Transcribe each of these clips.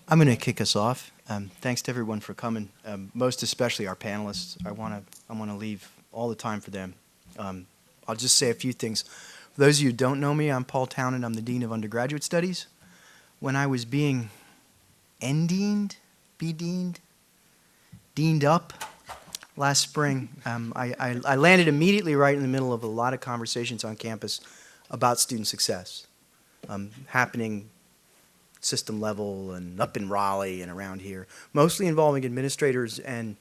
I'm going to kick us off. Thanks to everyone for coming, most especially our panelists. I want to leave all the time for them. I'll just say a few things. For those of you who don't know me, I'm Paul Townend. I'm the Dean of Undergraduate Studies. When I was being deaned up last spring, I landed immediately right in the middle of a lot of conversations on campus about student success happening system level and up in Raleigh and around here, mostly involving administrators and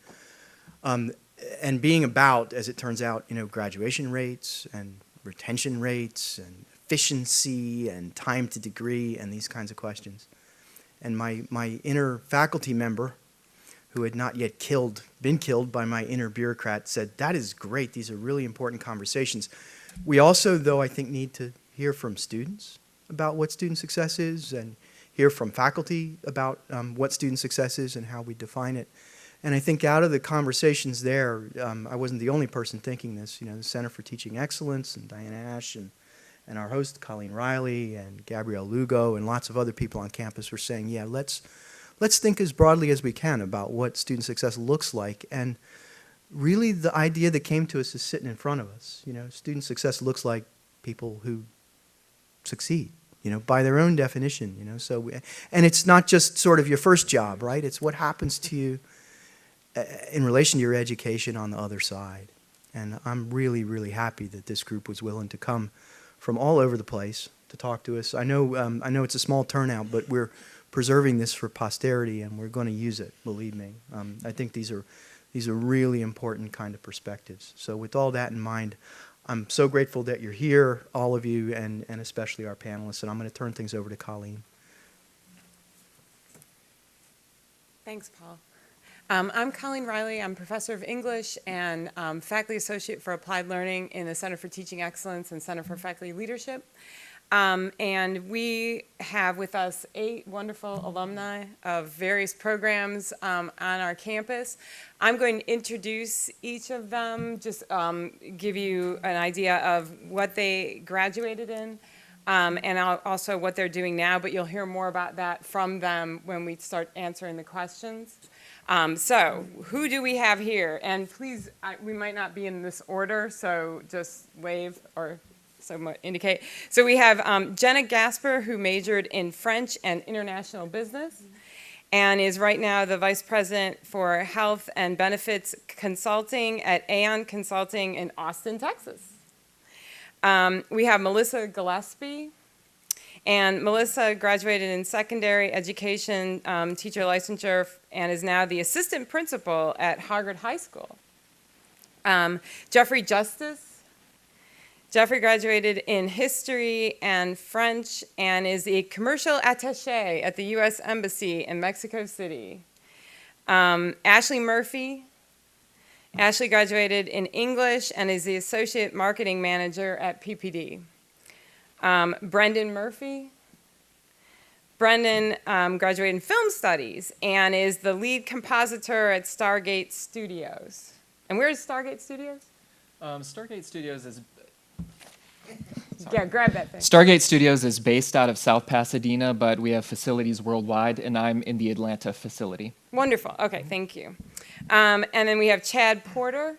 being about, as it turns out, graduation rates and retention rates and efficiency and time to degree and these kinds of questions. And my inner faculty member, who had not yet been killed by my inner bureaucrat, said, "That is great. These are really important conversations." We also, though, I think, need to hear from students about what student success is and hear from faculty about what student success is and how we define it. And I think out of the conversations there, I wasn't the only person thinking this. The Center for Teaching Excellence and Diane Ash and our host, Colleen Riley, and Gabrielle Lugo, and lots of other people on campus were saying, yeah, let's think as broadly as we can about what student success looks like. And really the idea that came to us is sitting in front of us. Student success looks like people who succeed, by their own definition, and it's not just sort of your first job, right? It's what happens to you in relation to your education on the other side. And I'm really, really happy that this group was willing to come from all over the place to talk to us. I know it's a small turnout, but we're preserving this for posterity, and we're going to use it, believe me. I think these are really important kind of perspectives. So with all that in mind, I'm so grateful that you're here, all of you, and especially our panelists. And I'm going to turn things over to Colleen. Thanks, Paul. I'm Colleen Riley. I'm professor of English and faculty associate for applied learning in the Center for Teaching Excellence and Center for Faculty Leadership. And we have with us 8 wonderful alumni of various programs on our campus. I'm going to introduce each of them, just give you an idea of what they graduated in, and also what they're doing now, but you'll hear more about that from them when we start answering the questions. So who do we have here? And please, we might not be in this order, so just wave or somewhat indicate. So we have Jenna Gasper, who majored in French and International Business and is right now the Vice President for Health and Benefits Consulting at Aon Consulting in Austin, Texas. We have Melissa Gillespie, and Melissa graduated in secondary education, teacher licensure, and is now the Assistant Principal at Hoggard High School. Jeffrey Justice. Jeffrey graduated in history and French and is a commercial attaché at the U.S. Embassy in Mexico City. Ashley Murphy. Ashley graduated in English and is the associate marketing manager at PPD. Brendon Murphy. Brendon graduated in film studies and is the lead compositor at Stargate Studios. And where is Stargate Studios? Stargate Studios is... Yeah, grab that thing. Stargate Studios is based out of South Pasadena, but we have facilities worldwide, and I'm in the Atlanta facility. Wonderful. Okay, thank you. And then we have Chad Porter,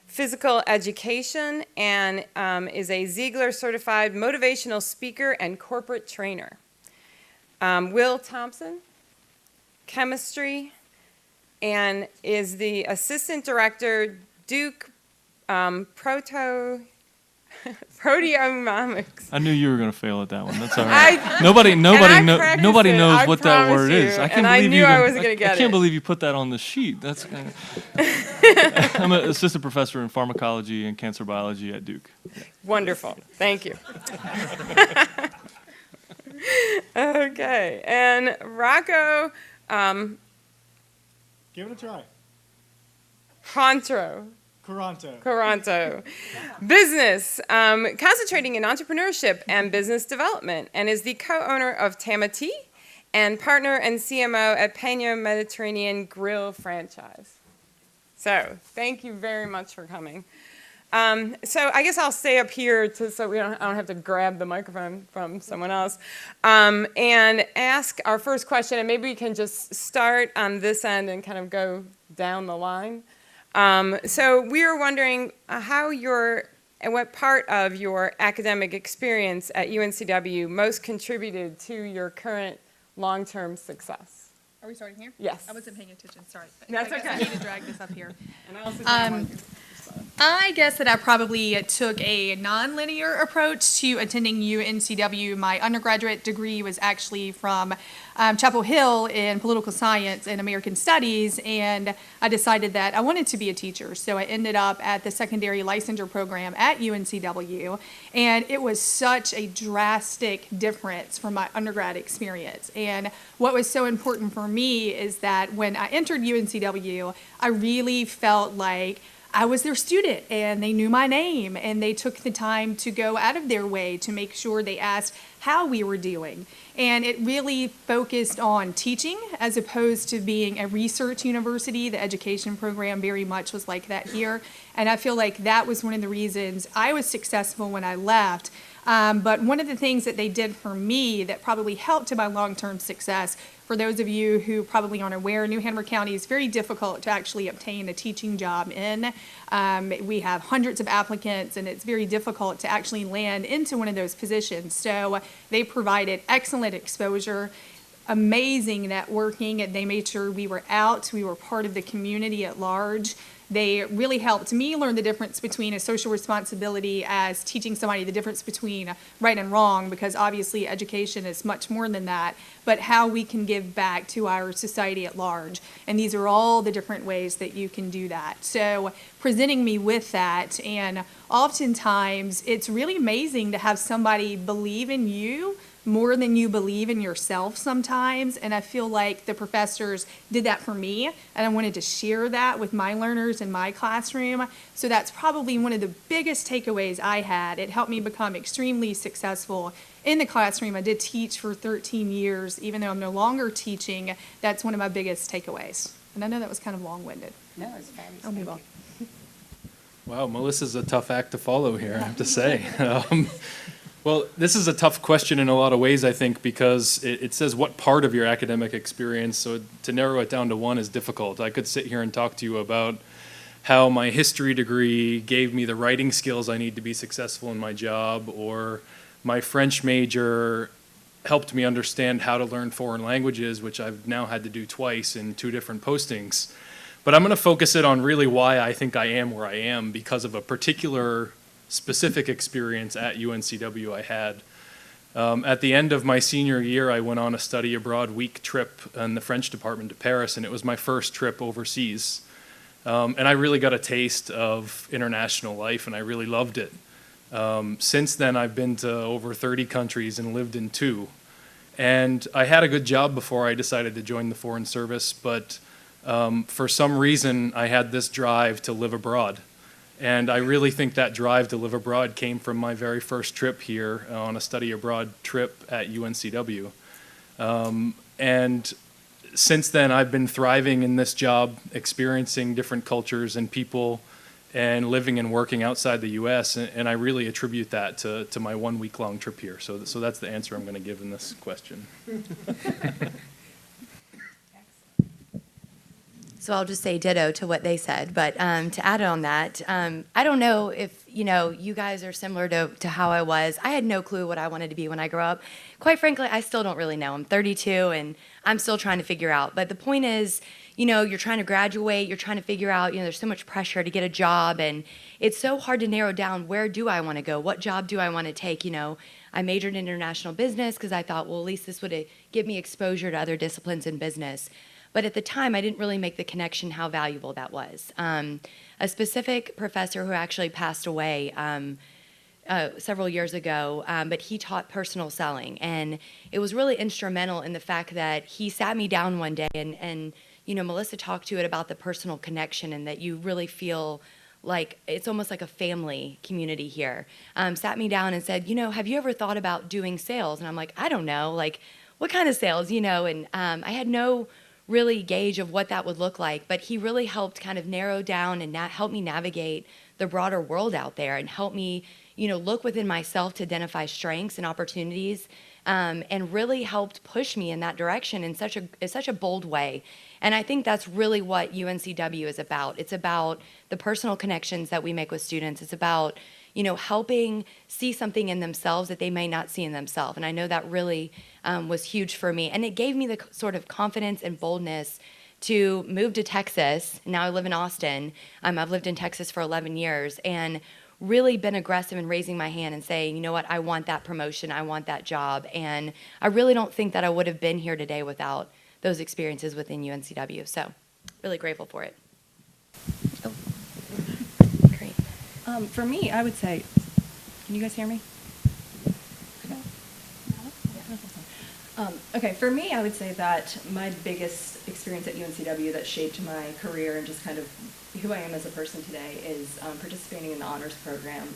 physical education, and is a Ziegler certified motivational speaker and corporate trainer. Will Thompson, chemistry, and is the assistant director, Duke Proteomics. I knew you were going to fail at that one. That's all right. Nobody knows what that word is. I wasn't going to get it. I can't believe you put that on the sheet. That's kind of. I'm an assistant professor in pharmacology and cancer biology at Duke. Wonderful. Thank you. Okay, and Rocco. Give it a try. Quaranto. Business, concentrating in entrepreneurship and business development, and is the co-owner of Tama Tea and partner and CMO at Peña Mediterranean Grill franchise. So, thank you very much for coming. So I guess I'll stay up here so I don't have to grab the microphone from someone else, and ask our first question, and maybe we can just start on this end and kind of go down the line. So we were wondering and what part of your academic experience at UNCW most contributed to your current long-term success? Are we starting here? Yes. I wasn't paying attention, sorry. That's I guess okay. I need to drag this up here. And I also didn't want to- I guess that I probably took a non-linear approach to attending UNCW. My undergraduate degree was actually from Chapel Hill in political science and American studies, and I decided that I wanted to be a teacher. So I ended up at the secondary licensure program at UNCW, and it was such a drastic difference from my undergrad experience. And what was so important for me is that when I entered UNCW, I really felt like I was their student and they knew my name and they took the time to go out of their way to make sure they asked how we were doing. And it really focused on teaching as opposed to being a research university. The education program very much was like that here. And I feel like that was one of the reasons I was successful when I left. But one of the things that they did for me that probably helped to my long-term success, for those of you who probably aren't aware, New Hanover County is very difficult to actually obtain a teaching job in. We have hundreds of applicants, and it's very difficult to actually land into one of those positions. So they provided excellent exposure, amazing networking, and they made sure we were out, we were part of the community at large. They really helped me learn the difference between a social responsibility as teaching somebody the difference between right and wrong, because obviously education is much more than that, but how we can give back to our society at large. And these are all the different ways that you can do that. So presenting me with that, and oftentimes it's really amazing to have somebody believe in you more than you believe in yourself sometimes, and I feel like the professors did that for me, and I wanted to share that with my learners in my classroom. So that's probably one of the biggest takeaways I had. It helped me become extremely successful in the classroom. I did teach for 13 years, even though I'm no longer teaching. That's one of my biggest takeaways. And I know that was kind of long-winded. No, it's fabulous. I'll move on. Wow, Melissa's a tough act to follow here, I have to say. Well, this is a tough question in a lot of ways, I think, because it says what part of your academic experience, so to narrow it down to one is difficult. I could sit here and talk to you about how my history degree gave me the writing skills I need to be successful in my job, or my French major helped me understand how to learn foreign languages, which I've now had to do twice in 2 different postings. But I'm going to focus it on really why I think I am where I am, because of a particular specific experience at UNCW I had. At the end of my senior year, I went on a study abroad week trip in the French department to Paris, and it was my first trip overseas. And I really got a taste of international life, and I really loved it. Since then, I've been to over 30 countries and lived in 2. And I had a good job before I decided to join the Foreign Service, but for some reason, I had this drive to live abroad. And I really think that drive to live abroad came from my very first trip here on a study abroad trip at UNCW. And since then, I've been thriving in this job, experiencing different cultures and people, and living and working outside the U.S. And I really attribute that to my 1 week-long trip here. So that's the answer I'm going to give in this question. So I'll just say ditto to what they said, but to add on that, I don't know if you guys are similar to how I was. I had no clue what I wanted to be when I grew up. Quite frankly, I still don't really know. I'm 32 and I'm still trying to figure out. But the point is, you're trying to graduate, you're trying to figure out, there's so much pressure to get a job, and it's so hard to narrow down where do I want to go, what job do I want to take. I majored in international business because I thought, well, at least this would give me exposure to other disciplines in business. But at the time, I didn't really make the connection how valuable that was. A specific professor who actually passed away several years ago, but he taught personal selling. And it was really instrumental in the fact that he sat me down one day, and Melissa talked to it about the personal connection and that you really feel like it's almost like a family community here. Sat me down and said, have you ever thought about doing sales? And I'm like, I don't know, like, what kind of sales, And I had no really gauge of what that would look like. But he really helped kind of narrow down and help me navigate the broader world out there, and help me, look within myself to identify strengths and opportunities, and really helped push me in that direction in such a bold way. And I think that's really what UNCW is about. It's about the personal connections that we make with students. It's about, helping see something in themselves that they may not see in themselves. And I know that really was huge for me. And it gave me the sort of confidence and boldness to move to Texas. Now I live in Austin. I've lived in Texas for 11 years and really been aggressive in raising my hand and saying, you know what, I want that promotion, I want that job. And I really don't think that I would have been here today without those experiences within UNCW. So really grateful for it. Great. For me, I would say, can you guys hear me? Okay, for me, I would say that my biggest experience at UNCW that shaped my career and just kind of who I am as a person today is participating in the honors program.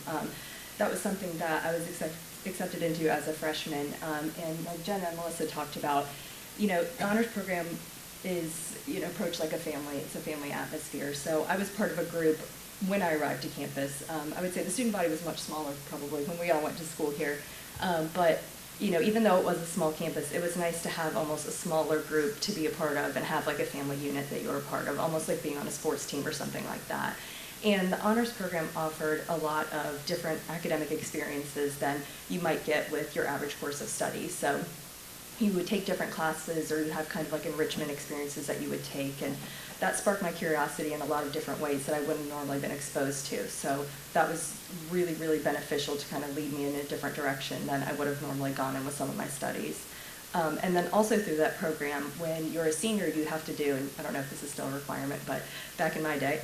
That was something that I was accepted into as a freshman, and like Jenna and Melissa talked about, the honors program is approached like a family. It's a family atmosphere. So I was part of a group when I arrived to campus. I would say the student body was much smaller probably when we all went to school here, but even though it was a small campus, it was nice to have almost a smaller group to be a part of and have like a family unit that you were a part of, almost like being on a sports team or something like that. And the honors program offered a lot of different academic experiences than you might get with your average course of study. So you would take different classes, or you have kind of like enrichment experiences that you would take, and that sparked my curiosity in a lot of different ways that I wouldn't have normally been exposed to. So that was really, really beneficial to kind of lead me in a different direction than I would have normally gone in with some of my studies. And then also through that program, when you're a senior, you have to do, and I don't know if this is still a requirement, but back in my day,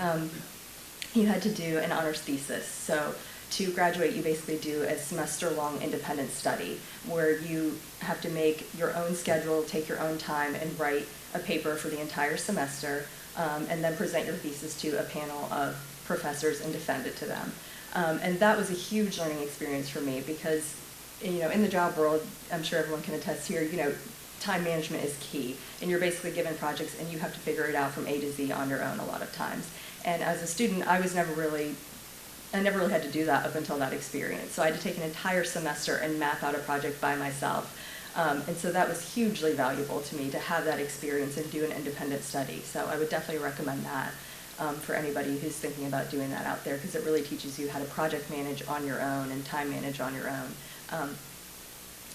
you had to do an honors thesis. So to graduate, you basically do a semester-long independent study where you have to make your own schedule, take your own time, and write a paper for the entire semester, and then present your thesis to a panel of professors and defend it to them. And that was a huge learning experience for me because, in the job world, I'm sure everyone can attest here, time management is key. And you're basically given projects and you have to figure it out from A to Z on your own a lot of times. And as a student, I never really had to do that up until that experience. So I had to take an entire semester and map out a project by myself. And so that was hugely valuable to me to have that experience and do an independent study. So I would definitely recommend that for anybody who's thinking about doing that out there, because it really teaches you how to project manage on your own and time manage on your own.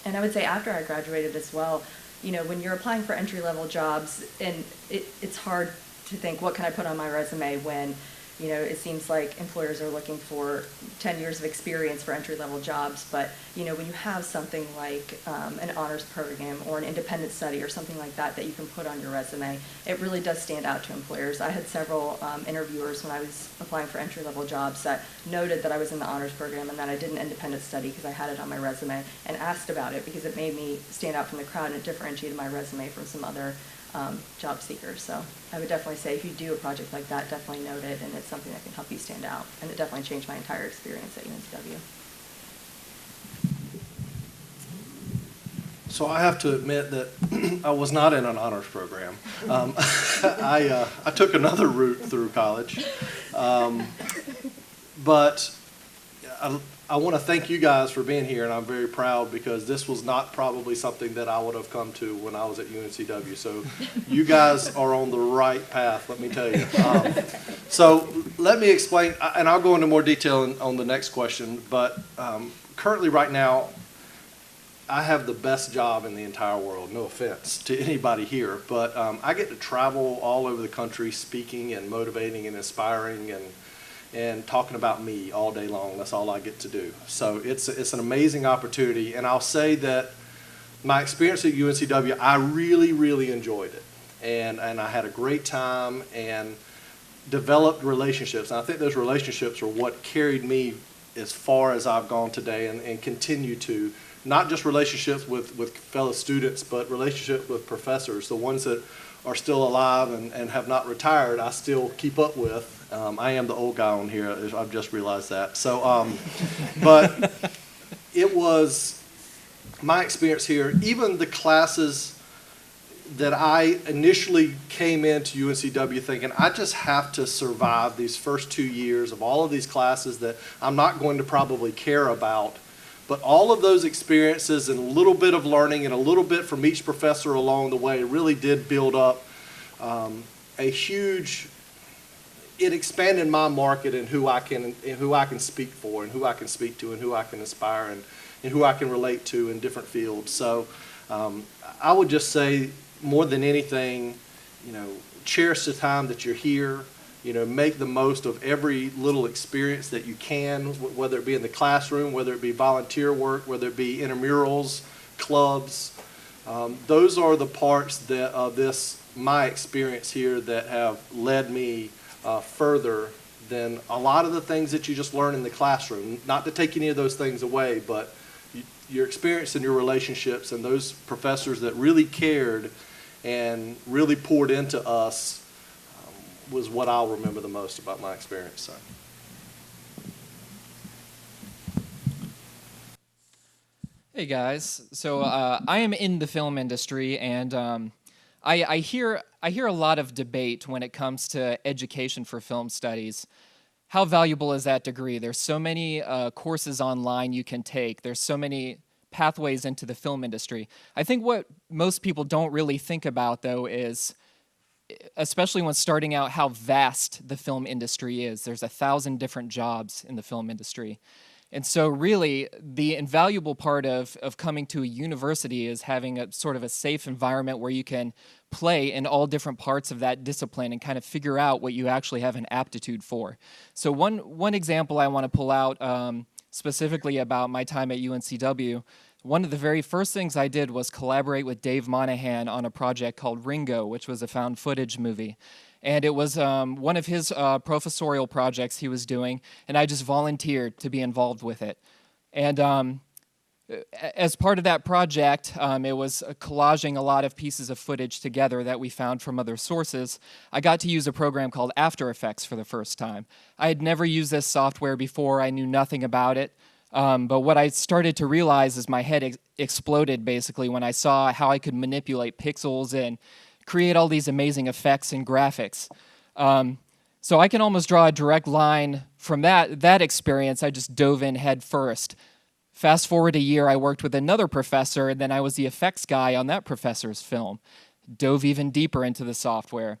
And I would say after I graduated as well, when you're applying for entry-level jobs, and it's hard to think, what can I put on my resume when it seems like employers are looking for 10 years of experience for entry-level jobs, but, when you have something like an honors program or an independent study or something like that that you can put on your resume, it really does stand out to employers. I had several interviewers when I was applying for entry-level jobs that noted that I was in the honors program and that I did an independent study because I had it on my resume, and asked about it because it made me stand out from the crowd and it differentiated my resume from some other job seekers. So I would definitely say if you do a project like that, definitely note it, and it's something that can help you stand out. And it definitely changed my entire experience at UNCW. So I have to admit that I was not in an honors program. I took another route through college. But I want to thank you guys for being here, and I'm very proud because this was not probably something that I would have come to when I was at UNCW. So you guys are on the right path, let me tell you. So let me explain, and I'll go into more detail on the next question, but currently right now, I have the best job in the entire world, no offense to anybody here, but I get to travel all over the country speaking and motivating and inspiring and talking about me all day long. That's all I get to do. So it's an amazing opportunity, and I'll say that my experience at UNCW, I really, really enjoyed it, and I had a great time and developed relationships. And I think those relationships are what carried me as far as I've gone today and continue to. Not just relationships with fellow students, but relationships with professors, the ones that are still alive and have not retired, I still keep up with. I am the old guy on here, I've just realized that. So, but it was my experience here, even the classes, that I initially came into UNCW thinking I just have to survive these first 2 years of all of these classes that I'm not going to probably care about. But all of those experiences and a little bit of learning and a little bit from each professor along the way really did build up a huge, it expanded my market and who I can speak for and who I can speak to and who I can inspire and who I can relate to in different fields. So I would just say, more than anything, cherish the time that you're here. Make the most of every little experience that you can, whether it be in the classroom, whether it be volunteer work, whether it be intramurals, clubs. Those are the parts that of my experience here that have led me further than a lot of the things that you just learn in the classroom. Not to take any of those things away, but your experience and your relationships and those professors that really cared and really poured into us was what I'll remember the most about my experience. So. Hey guys, so I am in the film industry, and I hear a lot of debate when it comes to education for film studies. How valuable is that degree? There's so many courses online you can take. There's so many pathways into the film industry. I think what most people don't really think about, though, is, especially when starting out, how vast the film industry is. There's 1,000 different jobs in the film industry. And so really, the invaluable part of coming to a university is having a sort of a safe environment where you can play in all different parts of that discipline and kind of figure out what you actually have an aptitude for. So one example I want to pull out specifically about my time at UNCW, one of the very first things I did was collaborate with Dave Monahan on a project called Ringo, which was a found footage movie. And it was one of his professorial projects he was doing, and I just volunteered to be involved with it. And as part of that project, it was collaging a lot of pieces of footage together that we found from other sources. I got to use a program called After Effects for the first time. I had never used this software before. I knew nothing about it. But what I started to realize is my head exploded, basically, when I saw how I could manipulate pixels and create all these amazing effects and graphics. So I can almost draw a direct line from that experience. I just dove in head first. Fast forward a year, I worked with another professor, and then I was the effects guy on that professor's film. Dove even deeper into the software.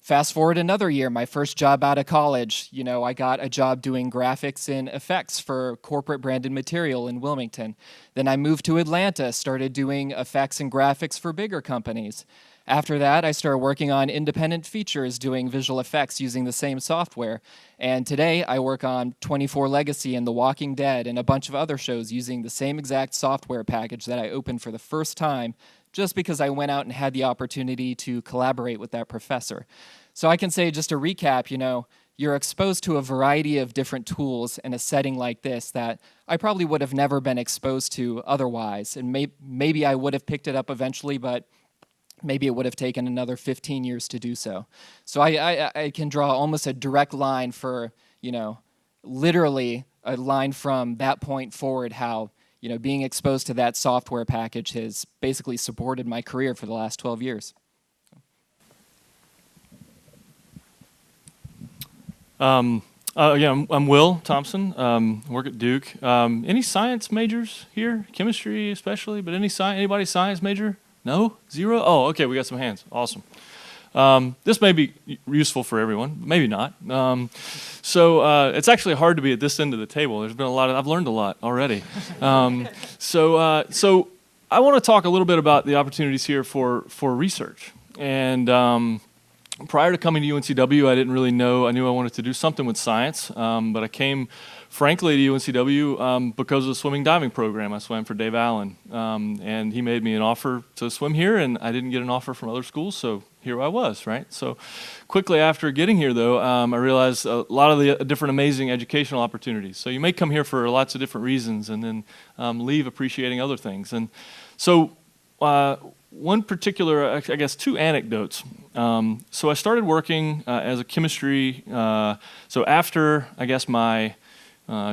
Fast forward another year, my first job out of college, I got a job doing graphics and effects for corporate branded material in Wilmington. Then I moved to Atlanta, started doing effects and graphics for bigger companies. After that, I started working on independent features doing visual effects using the same software. And today, I work on 24 Legacy and The Walking Dead and a bunch of other shows using the same exact software package that I opened for the first time just because I went out and had the opportunity to collaborate with that professor. So I can say, just to recap, you're exposed to a variety of different tools in a setting like this that I probably would have never been exposed to otherwise. And maybe I would have picked it up eventually, but maybe it would have taken another 15 years to do so. So I can draw almost a direct line for, literally a line from that point forward, how, being exposed to that software package has basically supported my career for the last 12 years. I'm Will Thompson, work at Duke. Any science majors here? Chemistry especially, but anybody science major? No? Zero? Oh, okay, we got some hands. Awesome. This may be useful for everyone, maybe not. So it's actually hard to be at this end of the table. There's been I've learned a lot already. So I want to talk a little bit about the opportunities here for research. And prior to coming to UNCW, I didn't really know. I knew I wanted to do something with science, but I came, frankly, to UNCW because of the swimming diving program. I swam for Dave Allen, and he made me an offer to swim here, and I didn't get an offer from other schools, so here I was, right? So quickly after getting here, though, I realized a lot of the different amazing educational opportunities. So you may come here for lots of different reasons and then leave appreciating other things. And so one particular, I guess, two anecdotes. So I started working as a chemistry, so after, I guess, my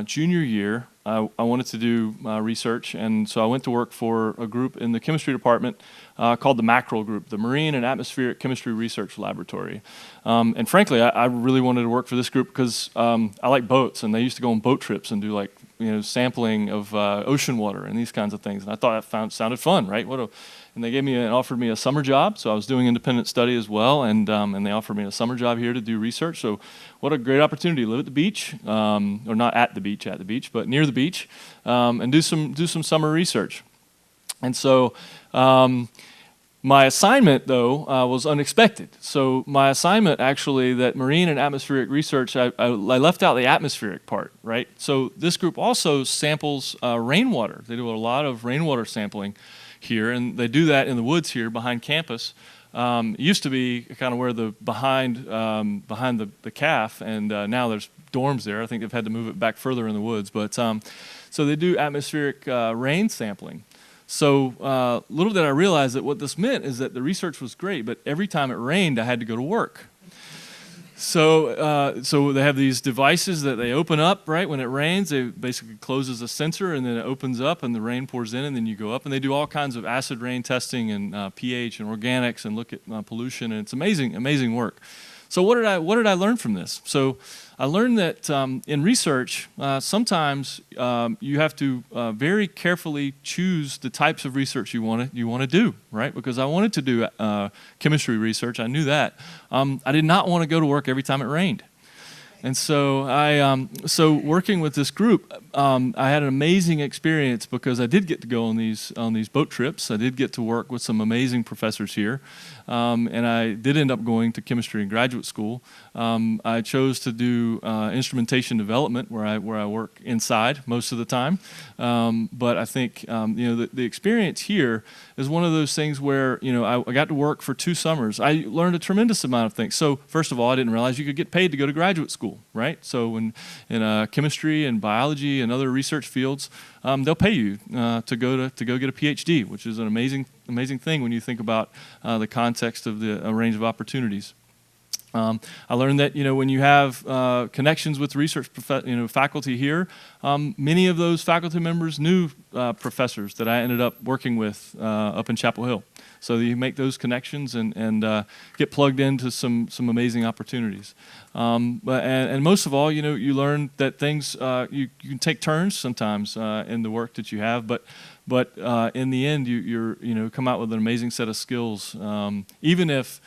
junior year, I wanted to do research, and so I went to work for a group in the chemistry department called the Mackerel Group, the Marine and Atmospheric Chemistry Research Laboratory. And frankly, I really wanted to work for this group because I like boats, and they used to go on boat trips and do sampling of ocean water and these kinds of things. And I thought that sounded fun, right? And they gave me and offered me a summer job, so I was doing independent study as well, and they offered me a summer job here to do research. So what a great opportunity to live at the beach, or not at the beach, but near the beach, and do some summer research. And so my assignment, though, was unexpected. So my assignment, actually, that marine and atmospheric research, I left out the atmospheric part, right? So this group also samples rainwater. They do a lot of rainwater sampling here, and they do that in the woods here behind campus. It used to be kind of where behind the CAF, and now there's dorms there. I think they've had to move it back further in the woods. But so they do atmospheric rain sampling. So little did I realize that what this meant is that the research was great, but every time it rained, I had to go to work. So they have these devices that they open up, right? When it rains, it basically closes a sensor, and then it opens up, and the rain pours in, and then you go up. And they do all kinds of acid rain testing and pH and organics and look at pollution, and it's amazing work. So what did I learn from this? So I learned that in research, sometimes you have to very carefully choose the types of research you want to do, right? Because I wanted to do chemistry research. I knew that. I did not want to go to work every time it rained. And so so working with this group, I had an amazing experience because I did get to go on these boat trips. I did get to work with some amazing professors here, and I did end up going to chemistry in graduate school. I chose to do instrumentation development, where I work inside most of the time. But I think the experience here is one of those things where I got to work for 2 summers. I learned a tremendous amount of things. So first of all, I didn't realize you could get paid to go to graduate school, right? So in chemistry and biology and other research fields, they'll pay you to go get a PhD, which is an amazing thing when you think about the context of a range of opportunities. I learned that when you have connections with research faculty here, many of those faculty members knew professors that I ended up working with up in Chapel Hill. So you make those connections and get plugged into some amazing opportunities. And most of all, you learn that things you can take turns sometimes in the work that you have, but in the end, you come out with an amazing set of skills, even if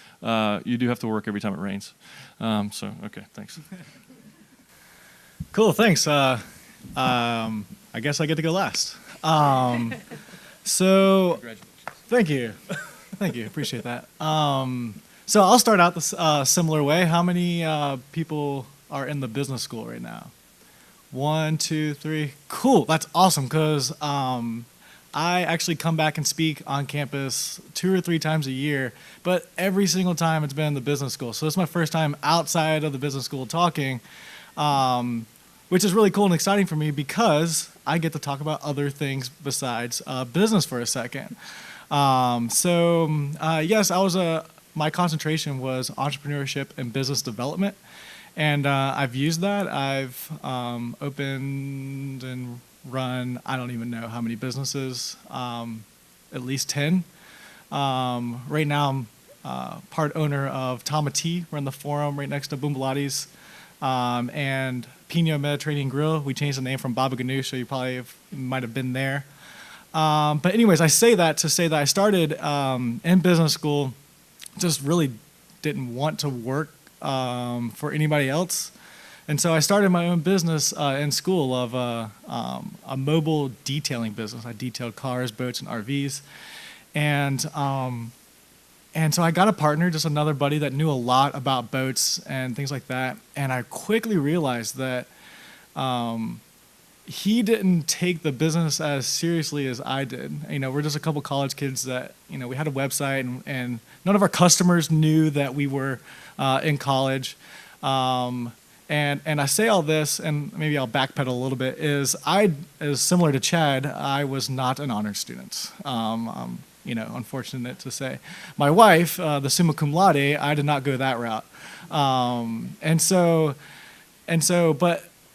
you do have to work every time it rains. Okay, thanks. Cool, thanks. I guess I get to go last. So, thank you, appreciate that. So I'll start out the similar way. How many people are in the business school right now? 1, 2, 3. Cool, that's awesome, because I actually come back and speak on campus 2 or 3 times a year, but every single time it's been in the business school. So it's my first time outside of the business school talking, which is really cool and exciting for me because I get to talk about other things besides business for a second. Yes, my concentration was entrepreneurship and business development, and I've used that. I've opened and run, I don't even know how many businesses, at least 10. Right now I'm part owner of Tama Tea. We're in the Forum right next to Boombalati's, and Pino Mediterranean Grill. We changed the name from Baba Ganoush, so you probably might have been there. But anyways, I say that to say that I started in business school, just really didn't want to work for anybody else. And so I started my own business in school of a mobile detailing business. I detailed cars, boats, and RVs. And so I got a partner, just another buddy that knew a lot about boats and things like that. And I quickly realized that he didn't take the business as seriously as I did. We're just a couple college kids that, we had a website, and none of our customers knew that we were in college. And I say all this, and maybe I'll backpedal a little bit, is similar to Chad, I was not an honors student. Unfortunate to say. My wife, the summa cum laude, I did not go that route.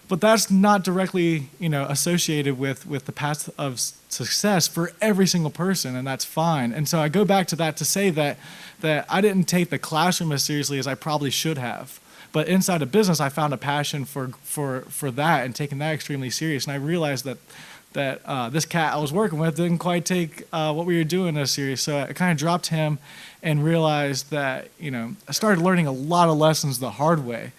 But but that's not directly, associated with the path of success for every single person, and that's fine. And so I go back to that to say that I didn't take the classroom as seriously as I probably should have. But inside of business, I found a passion for that and taking that extremely serious. And I realized that this cat I was working with didn't quite take what we were doing as serious. So I kind of dropped him and realized that, I started learning a lot of lessons the hard way.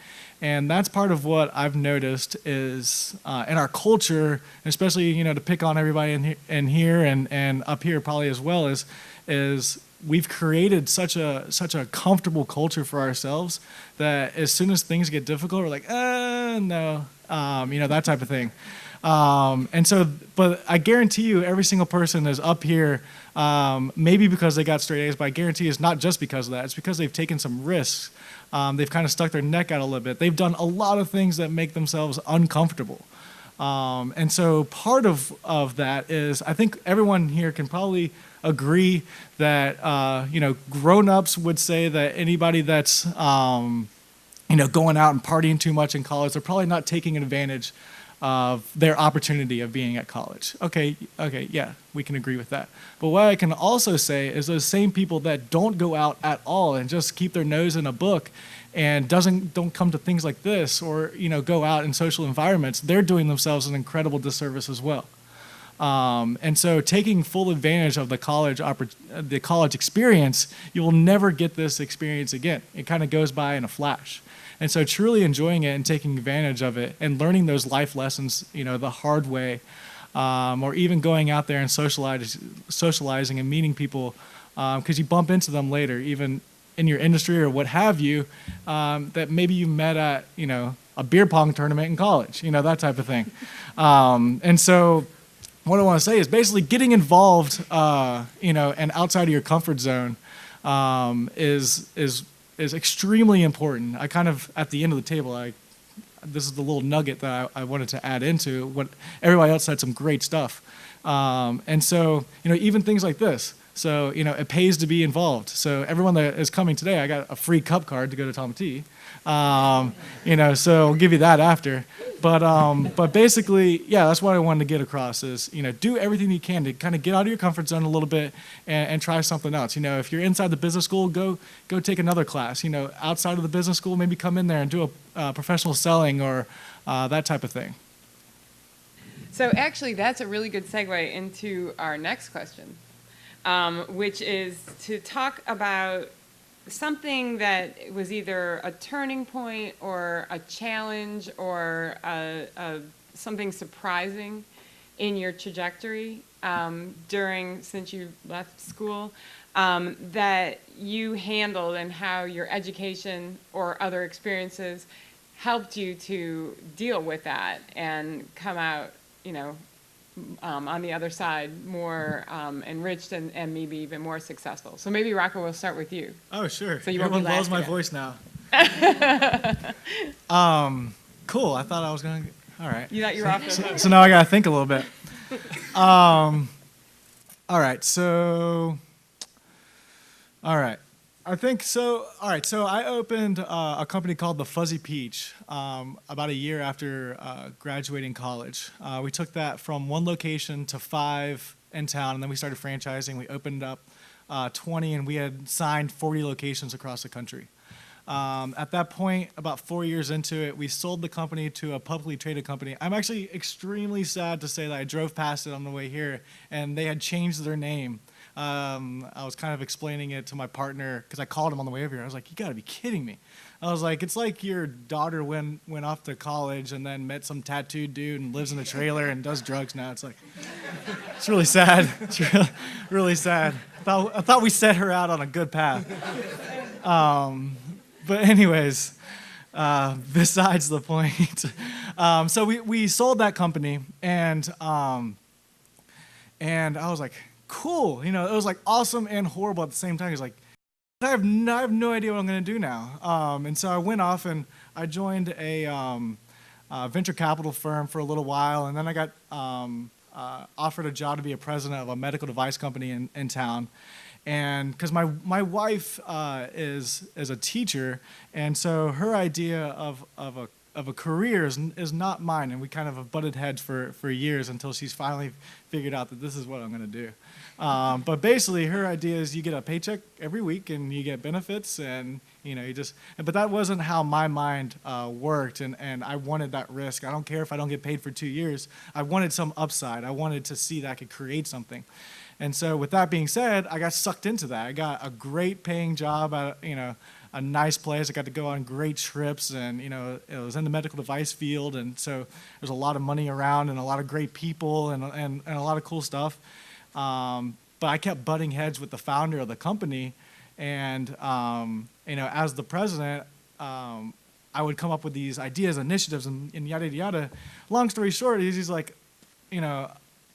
And that's part of what I've noticed is in our culture, especially, to pick on everybody in here and up here probably as well, is we've created such a comfortable culture for ourselves that as soon as things get difficult, we're like, no, that type of thing. And so, but I guarantee you every single person is up here, maybe because they got straight A's, but I guarantee it's not just because of that. It's because they've taken some risks. They've kind of stuck their neck out a little bit. They've done a lot of things that make themselves uncomfortable. And so part of that is, I think everyone here can probably agree that, grown-ups would say that anybody that's, going out and partying too much in college, they're probably not taking advantage of their opportunity of being at college. Okay, yeah, we can agree with that. But what I can also say is those same people that don't go out at all and just keep their nose in a book and don't come to things like this or, go out in social environments, they're doing themselves an incredible disservice as well. And so taking full advantage of the college experience, you will never get this experience again. It kind of goes by in a flash. And so truly enjoying it and taking advantage of it and learning those life lessons, the hard way, or even going out there and socializing and meeting people, because you bump into them later, even in your industry or what have you, that maybe you met at, a beer pong tournament in college, that type of thing. And so what I want to say is basically getting involved, and outside of your comfort zone is extremely important. I kind of, at the end of the table, this is the little nugget that I wanted to add into what everybody else said, some great stuff. And so, even things like this. So, it pays to be involved. So everyone that is coming today, I got a free cup card to go to Tom T. So I'll give you that after. But basically, yeah, that's what I wanted to get across is, do everything you can to kind of get out of your comfort zone a little bit and try something else. If you're inside the business school, go take another class. Outside of the business school, maybe come in there and do a professional selling or that type of thing. So actually, that's a really good segue into our next question, which is to talk about something that was either a turning point or a challenge or something surprising in your trajectory since you left school that you handled and how your education or other experiences helped you to deal with that and come out, on the other side more enriched and maybe even more successful. So maybe Rocco, we'll start with you. Oh, sure. So you Everyone won't be loves my last voice now. Cool. I thought I was going to. All right. You thought you were off the hook. So now I got to think a little bit. All right. So. All right. I think so. All right. So I opened a company called the Fuzzy Peach about a year after graduating college. We took that from one location to 5 in town, and then we started franchising. We opened up 20, and we had signed 40 locations across the country. At that point, about 4 years into it, we sold the company to a publicly traded company. I'm actually extremely sad to say that I drove past it on the way here, and they had changed their name. I was kind of explaining it to my partner because I called him on the way over here. I was like, you got to be kidding me. I was like, it's like your daughter went off to college and then met some tattooed dude and lives in a trailer and does drugs now. It's like, it's really sad. It's really, really sad. I thought we set her out on a good path. But anyways, besides the point. So we sold that company and I was like, cool. It was like awesome and horrible at the same time. It was like, I have no idea what I'm going to do now. And so I went off and I joined a venture capital firm for a little while. And then I got offered a job to be a president of a medical device company in town. And because my wife is a teacher, and so her idea of of a career is not mine, and we kind of have butted heads for years until she's finally figured out that this is what I'm going to do. But basically, her idea is you get a paycheck every week and you get benefits, and but that wasn't how my mind worked, and I wanted that risk. I don't care if I don't get paid for 2 years. I wanted some upside. I wanted to see that I could create something. And so with that being said, I got sucked into that. I got a great paying job at a nice place. I got to go on great trips, and it was in the medical device field, and so there's a lot of money around and a lot of great people and a lot of cool stuff. But I kept butting heads with the founder of the company, and as the president, I would come up with these ideas, initiatives, and yada yada yada. Long story short, he's like,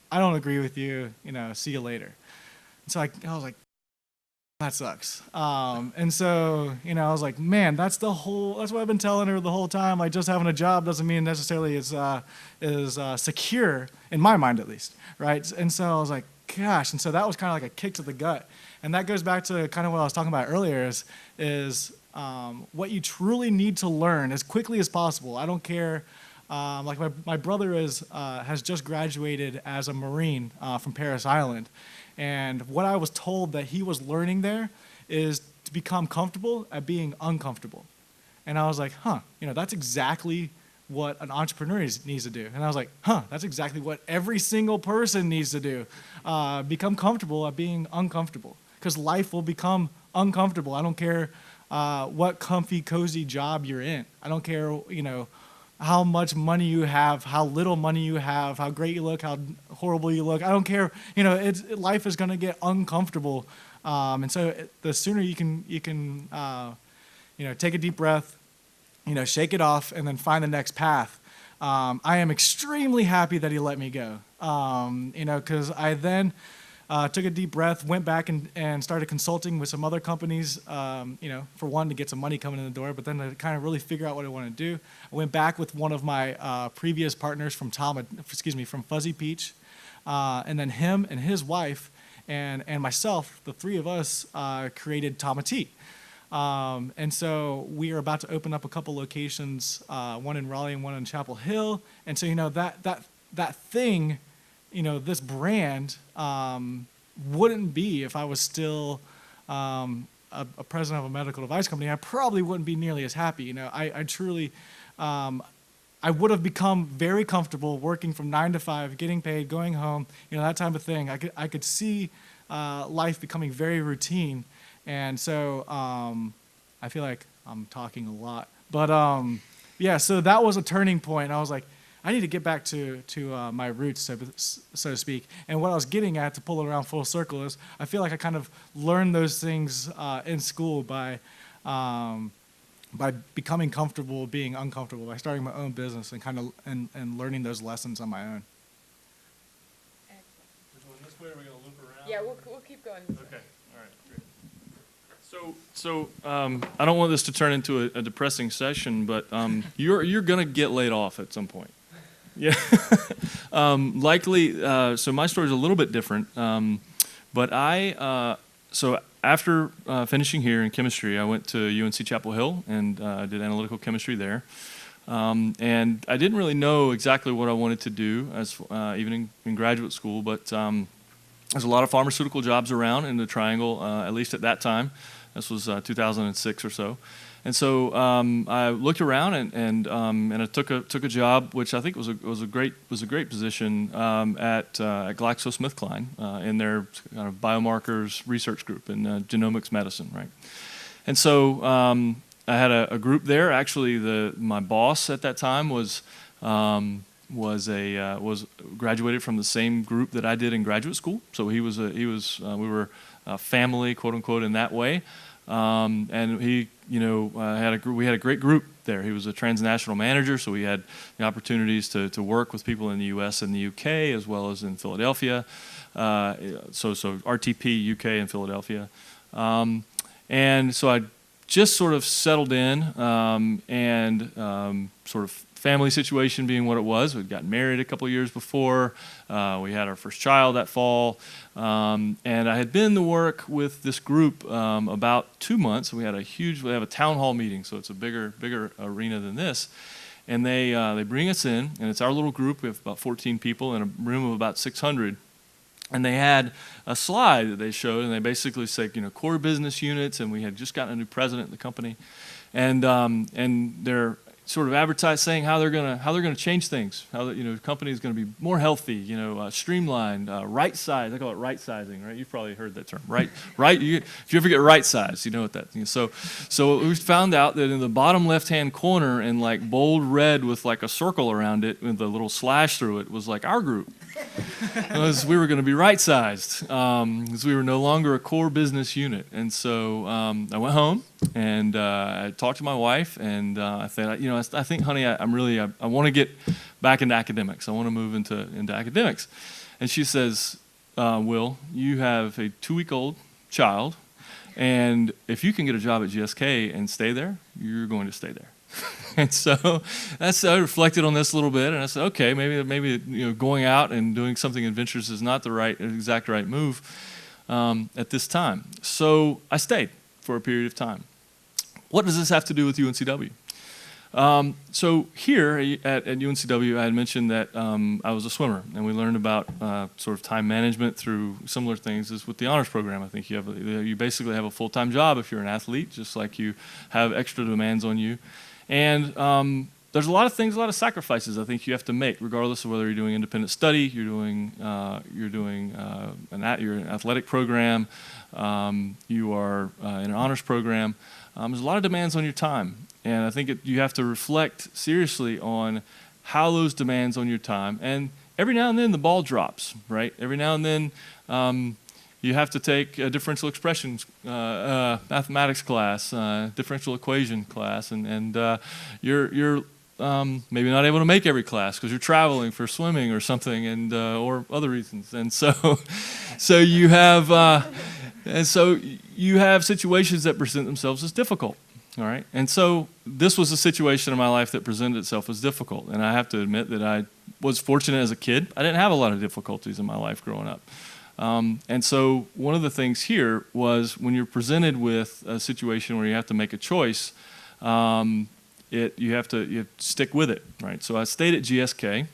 I don't agree with you. See you later. And so I was like, that sucks. And so, I was like, man, that's what I've been telling her the whole time. Like, just having a job doesn't mean necessarily is secure, in my mind at least, right? And so I was like, gosh. And so that was kind of like a kick to the gut. And that goes back to kind of what I was talking about earlier is what you truly need to learn as quickly as possible. I don't care. Like my brother has just graduated as a Marine from Paris Island. And what I was told that he was learning there is to become comfortable at being uncomfortable. And I was like, that's exactly what an entrepreneur needs to do. And I was like, that's exactly what every single person needs to do. Become comfortable at being uncomfortable. Because life will become uncomfortable. I don't care what comfy, cozy job you're in. I don't care, how much money you have, how little money you have, how great you look, how horrible you look. I don't care. Life is going to get uncomfortable, and so the sooner you can take a deep breath, shake it off, and then find the next path. I am extremely happy that he let me go, because I then took a deep breath, went back and started consulting with some other companies, for one, to get some money coming in the door, but then to kind of really figure out what I want to do. I went back with one of my previous partners from Fuzzy Peach, and then him and his wife and myself, the three of us, created Tama Tea. And so we are about to open up a couple locations, one in Raleigh and one in Chapel Hill. And so, that thing, this brand wouldn't be if I was still a president of a medical device company. I probably wouldn't be nearly as happy. I truly, I would have become very comfortable working from 9 to 5, getting paid, going home, that type of thing. I could see life becoming very routine. And so I feel like I'm talking a lot. But so that was a turning point. I was like, I need to get back to my roots, so to speak. And what I was getting at, to pull it around full circle, is I feel like I kind of learned those things in school by becoming comfortable being uncomfortable, by starting my own business and learning those lessons on my own. This way, are we going to loop around? Yeah, we'll keep going. Okay. All right. Great. So I don't want this to turn into a depressing session, but you're going to get laid off at some point. Yeah, likely. So my story is a little bit different, but so after finishing here in chemistry, I went to UNC Chapel Hill and did analytical chemistry there, and I didn't really know exactly what I wanted to do even in graduate school, but there's a lot of pharmaceutical jobs around in the Triangle, at least at that time. This was 2006 or so. And so I looked around and I took a job, which I think was a great position at GlaxoSmithKline in their kind of biomarkers research group in genomics medicine, right? And so I had a group there. Actually, my boss at that time was graduated from the same group that I did in graduate school. So we were a family, quote unquote, in that way. And he, we had a great group there. He was a transnational manager, so we had the opportunities to work with people in the U.S. and the UK, as well as in Philadelphia. So RTP, UK, and Philadelphia. And so I just sort of settled in, and sort of family situation being what it was. We'd gotten married a couple of years before. We had our first child that fall. And I had been to work with this group about 2 months. We have a town hall meeting, so it's a bigger arena than this. And they bring us in, and it's our little group. We have about 14 people in a room of about 600. And they had a slide that they showed, and they basically said, core business units, and we had just gotten a new president of the company. And they're sort of advertised saying how they're gonna change things, how the company is going to be more healthy, streamlined, right size. I call it right sizing, right? You've probably heard that term, right? Right. If you ever get right size, you know what that means. So we found out that in the bottom left-hand corner, in like bold red with like a circle around it with a little slash through it, was like our group. Because we were going to be right-sized, because we were no longer a core business unit. And so I went home and I talked to my wife, and I said, I think, honey, I want to get back into academics. I want to move into academics. And she says, Will, you have a 2-week-old child, and if you can get a job at GSK and stay there, you're going to stay there. And so I reflected on this a little bit, and I said, okay, maybe going out and doing something adventurous is not the exact right move at this time. So I stayed for a period of time. What does this have to do with UNCW? So here at UNCW, I had mentioned that I was a swimmer, and we learned about sort of time management through similar things as with the honors program. I think you basically have a full-time job if you're an athlete, just like you have extra demands on you. And there's a lot of sacrifices I think you have to make, regardless of whether you're doing independent study, you're doing an athletic program, you are in an honors program. There's a lot of demands on your time, and I think you have to reflect seriously on how those demands on your time. And every now and then the ball drops, right? Every now and then you have to take a differential expressions mathematics class, differential equation class, and you're maybe not able to make every class because you're traveling for swimming or something, and or other reasons. And so you have situations that present themselves as difficult. All right, and so this was a situation in my life that presented itself as difficult, and I have to admit that I was fortunate as a kid. I didn't have a lot of difficulties in my life growing up. And so one of the things here was when you're presented with a situation where you have to make a choice, you have to stick with it, right? So I stayed at GSK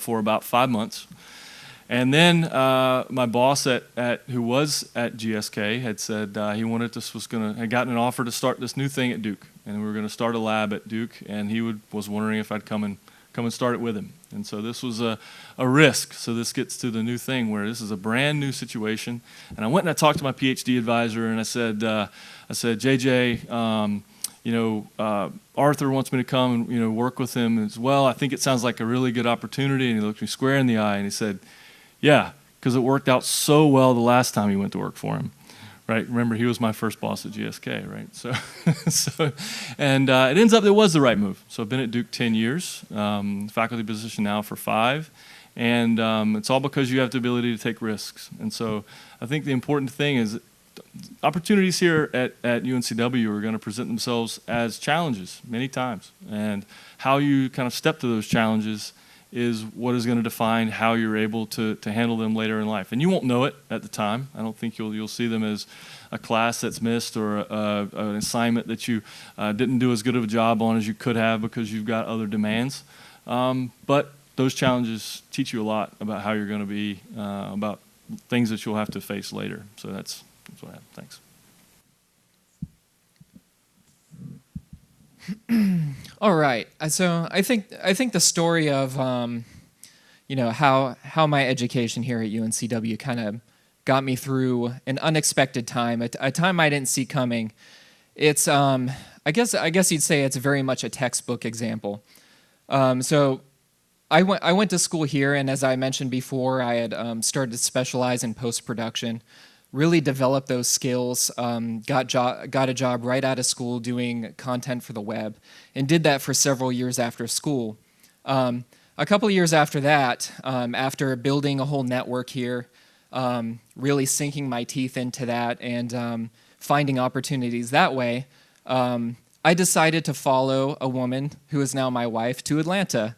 for about 5 months. And then my boss who was at GSK had said he had gotten an offer to start this new thing at Duke, and we were going to start a lab at Duke, and he was wondering if I'd come and start it with him. And so this was a risk. So this gets to the new thing where this is a brand new situation. And I went and I talked to my PhD advisor, and I said, JJ, Arthur wants me to come and work with him as well. I think it sounds like a really good opportunity. And he looked me square in the eye and he said, yeah, because it worked out so well the last time you went to work for him. Right? Remember, he was my first boss at GSK, right? So it ends up it was the right move. So I've been at Duke 10 years, faculty position now for 5, and it's all because you have the ability to take risks. And so I think the important thing is opportunities here at UNCW are going to present themselves as challenges many times, and how you kind of step to those challenges is what is going to define how you're able to handle them later in life. And you won't know it at the time. I don't think you'll see them as a class that's missed or an assignment that you didn't do as good of a job on as you could have because you've got other demands. But those challenges teach you a lot about how you're going to be, about things that you'll have to face later. So that's what I have. Thanks. All right. So I think the story of how my education here at UNCW kind of got me through an unexpected time, a time I didn't see coming. It's I guess you'd say it's very much a textbook example. So I went to school here, and as I mentioned before, I had started to specialize in post-production. Really developed those skills, got a job right out of school doing content for the web, and did that for several years after school. A couple of years after that, after building a whole network here, really sinking my teeth into that and finding opportunities that way, I decided to follow a woman who is now my wife to Atlanta,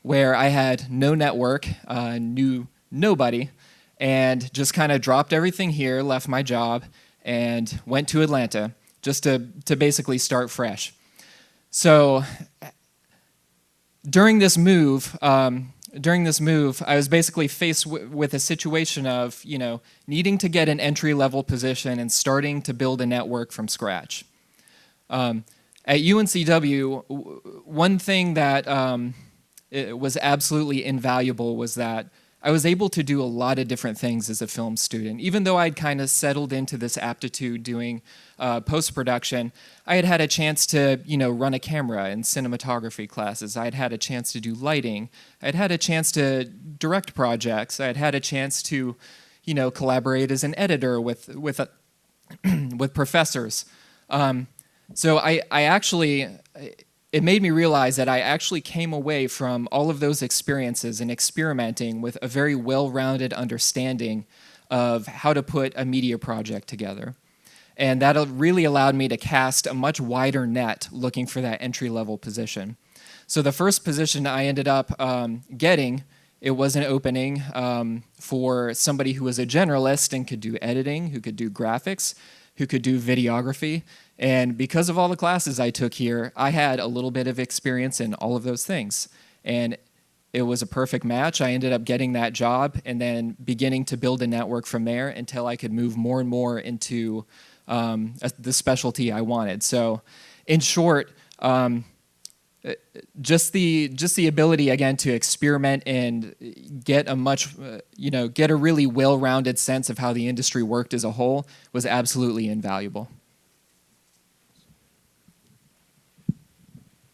where I had no network, knew nobody, and just kind of dropped everything here, left my job, and went to Atlanta just to basically start fresh. So during this move, I was basically faced with a situation of, needing to get an entry-level position and starting to build a network from scratch. At UNCW, one thing that it was absolutely invaluable was that I was able to do a lot of different things as a film student. Even though I'd kind of settled into this aptitude doing post-production, I had had a chance to, run a camera in cinematography classes. I'd had a chance to do lighting. I'd had a chance to direct projects. I'd had a chance to, collaborate as an editor with professors. So I actually, it made me realize that I actually came away from all of those experiences and experimenting with a very well-rounded understanding of how to put a media project together. And that really allowed me to cast a much wider net looking for that entry-level position. So the first position I ended up getting, it was an opening for somebody who was a generalist and could do editing, who could do graphics, who could do videography. And because of all the classes I took here, I had a little bit of experience in all of those things. And it was a perfect match. I ended up getting that job and then beginning to build a network from there until I could move more and more into the specialty I wanted. So in short, just the ability, again, to experiment and get get a really well-rounded sense of how the industry worked as a whole was absolutely invaluable.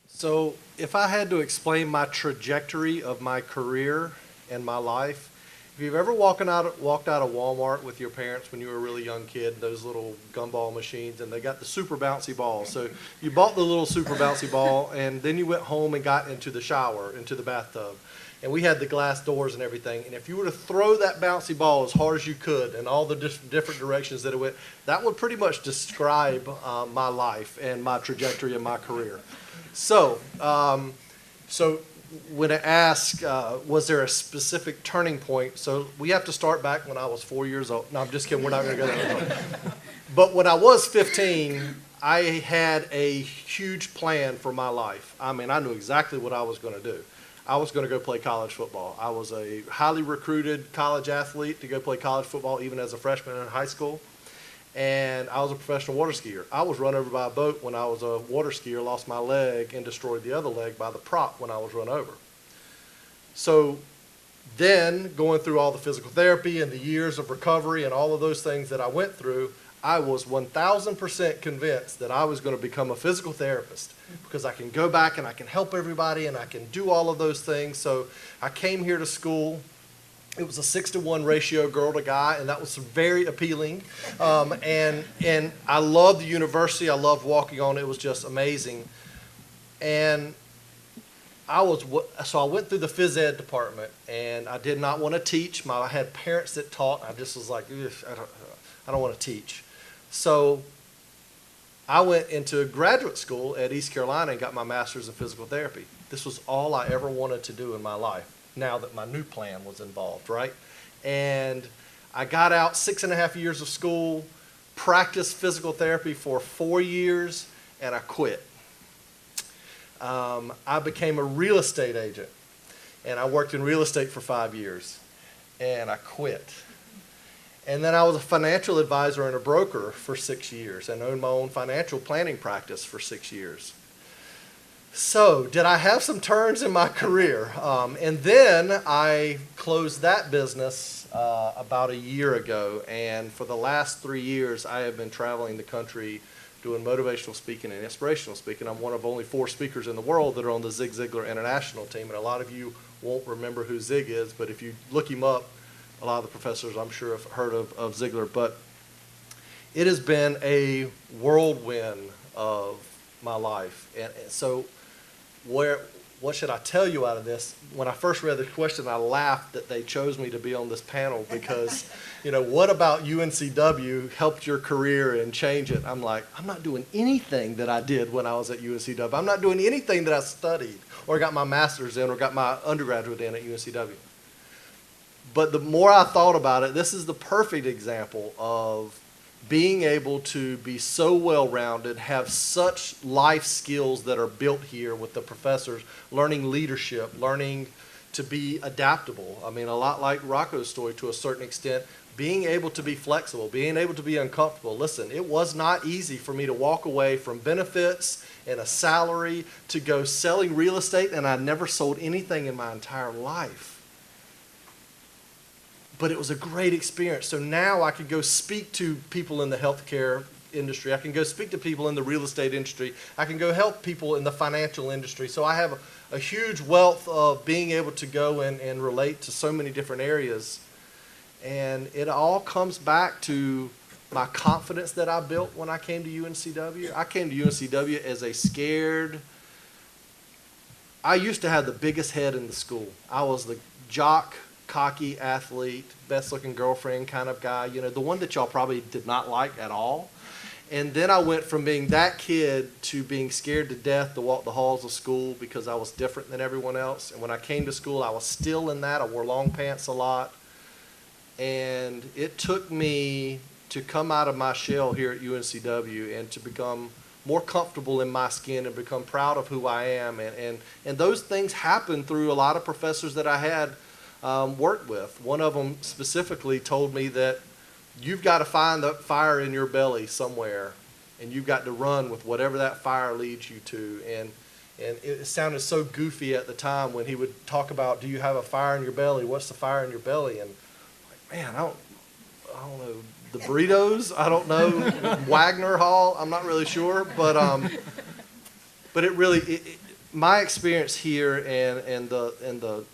So if I had to explain my trajectory of my career and my life, if you've ever walked out of Walmart with your parents when you were a really young kid, those little gumball machines, and they got the super bouncy ball. So you bought the little super bouncy ball, and then you went home and got into the shower, into the bathtub. And we had the glass doors and everything. And if you were to throw that bouncy ball as hard as you could in all the different directions that it went, that would pretty much describe my life and my trajectory of my career. So, when I ask, was there a specific turning point? So we have to start back when I was 4 years old. No, I'm just kidding. We're not going to go there. But when I was 15, I had a huge plan for my life. I mean, I knew exactly what I was going to do. I was going to go play college football. I was a highly recruited college athlete to go play college football even as a freshman in high school. And I was a professional water skier. I was run over by a boat when I was a water skier, lost my leg, and destroyed the other leg by the prop when I was run over. So then, going through all the physical therapy and the years of recovery and all of those things that I went through, I was 1,000% convinced that I was going to become a physical therapist because I can go back and I can help everybody and I can do all of those things. So I came here to school. It was a 6-to-1 ratio, girl to guy, and that was very appealing. And I loved the university. I loved walking on it. It was just amazing. And I went through the phys ed department, and I did not want to teach. I had parents that taught. I just was like, I don't want to teach. So I went into graduate school at East Carolina and got my master's in physical therapy. This was all I ever wanted to do in my life, now that my new plan was involved, right? And I got out 6.5 years of school, practiced physical therapy for 4 years, and I quit. I became a real estate agent, and I worked in real estate for 5 years, and I quit. And then I was a financial advisor and a broker for 6 years and owned my own financial planning practice for 6 years. So did I have some turns in my career? And then I closed that business about a year ago. And for the last 3 years, I have been traveling the country doing motivational speaking and inspirational speaking. I'm one of only 4 speakers in the world that are on the Zig Ziglar International team. And a lot of you won't remember who Zig is, but if you look him up, a lot of the professors I'm sure have heard of Ziglar. But it has been a whirlwind of my life. And so what should I tell you out of this? When I first read the question, I laughed that they chose me to be on this panel because, what about UNCW helped your career and change it? I'm like, I'm not doing anything that I did when I was at UNCW. I'm not doing anything that I studied or got my master's in or got my undergraduate in at UNCW. But the more I thought about it, this is the perfect example of being able to be so well-rounded, have such life skills that are built here with the professors, learning leadership, learning to be adaptable. I mean, a lot like Rocco's story to a certain extent, being able to be flexible, being able to be uncomfortable. Listen, it was not easy for me to walk away from benefits and a salary to go selling real estate, and I never sold anything in my entire life. But it was a great experience. So now I could go speak to people in the healthcare industry. I can go speak to people in the real estate industry. I can go help people in the financial industry. So I have a huge wealth of being able to go and relate to so many different areas. And it all comes back to my confidence that I built when I came to UNCW. I came to UNCW as a scared, I used to have the biggest head in the school. I was the jock, cocky athlete, best looking girlfriend kind of guy, you know, the one that y'all probably did not like at all. And then I went from being that kid to being scared to death to walk the halls of school because I was different than everyone else. And when I came to school, I was still in that. I wore long pants a lot. And it took me to come out of my shell here at UNCW and to become more comfortable in my skin and become proud of who I am. And those things happened through a lot of professors that I had worked with. One of them specifically told me that you've got to find the fire in your belly somewhere, and you've got to run with whatever that fire leads you to. And it sounded so goofy at the time when he would talk about, do you have a fire in your belly? What's the fire in your belly? And like, man, I don't know. The burritos? I don't know. Wagner Hall? I'm not really sure. But it really, my experience here and the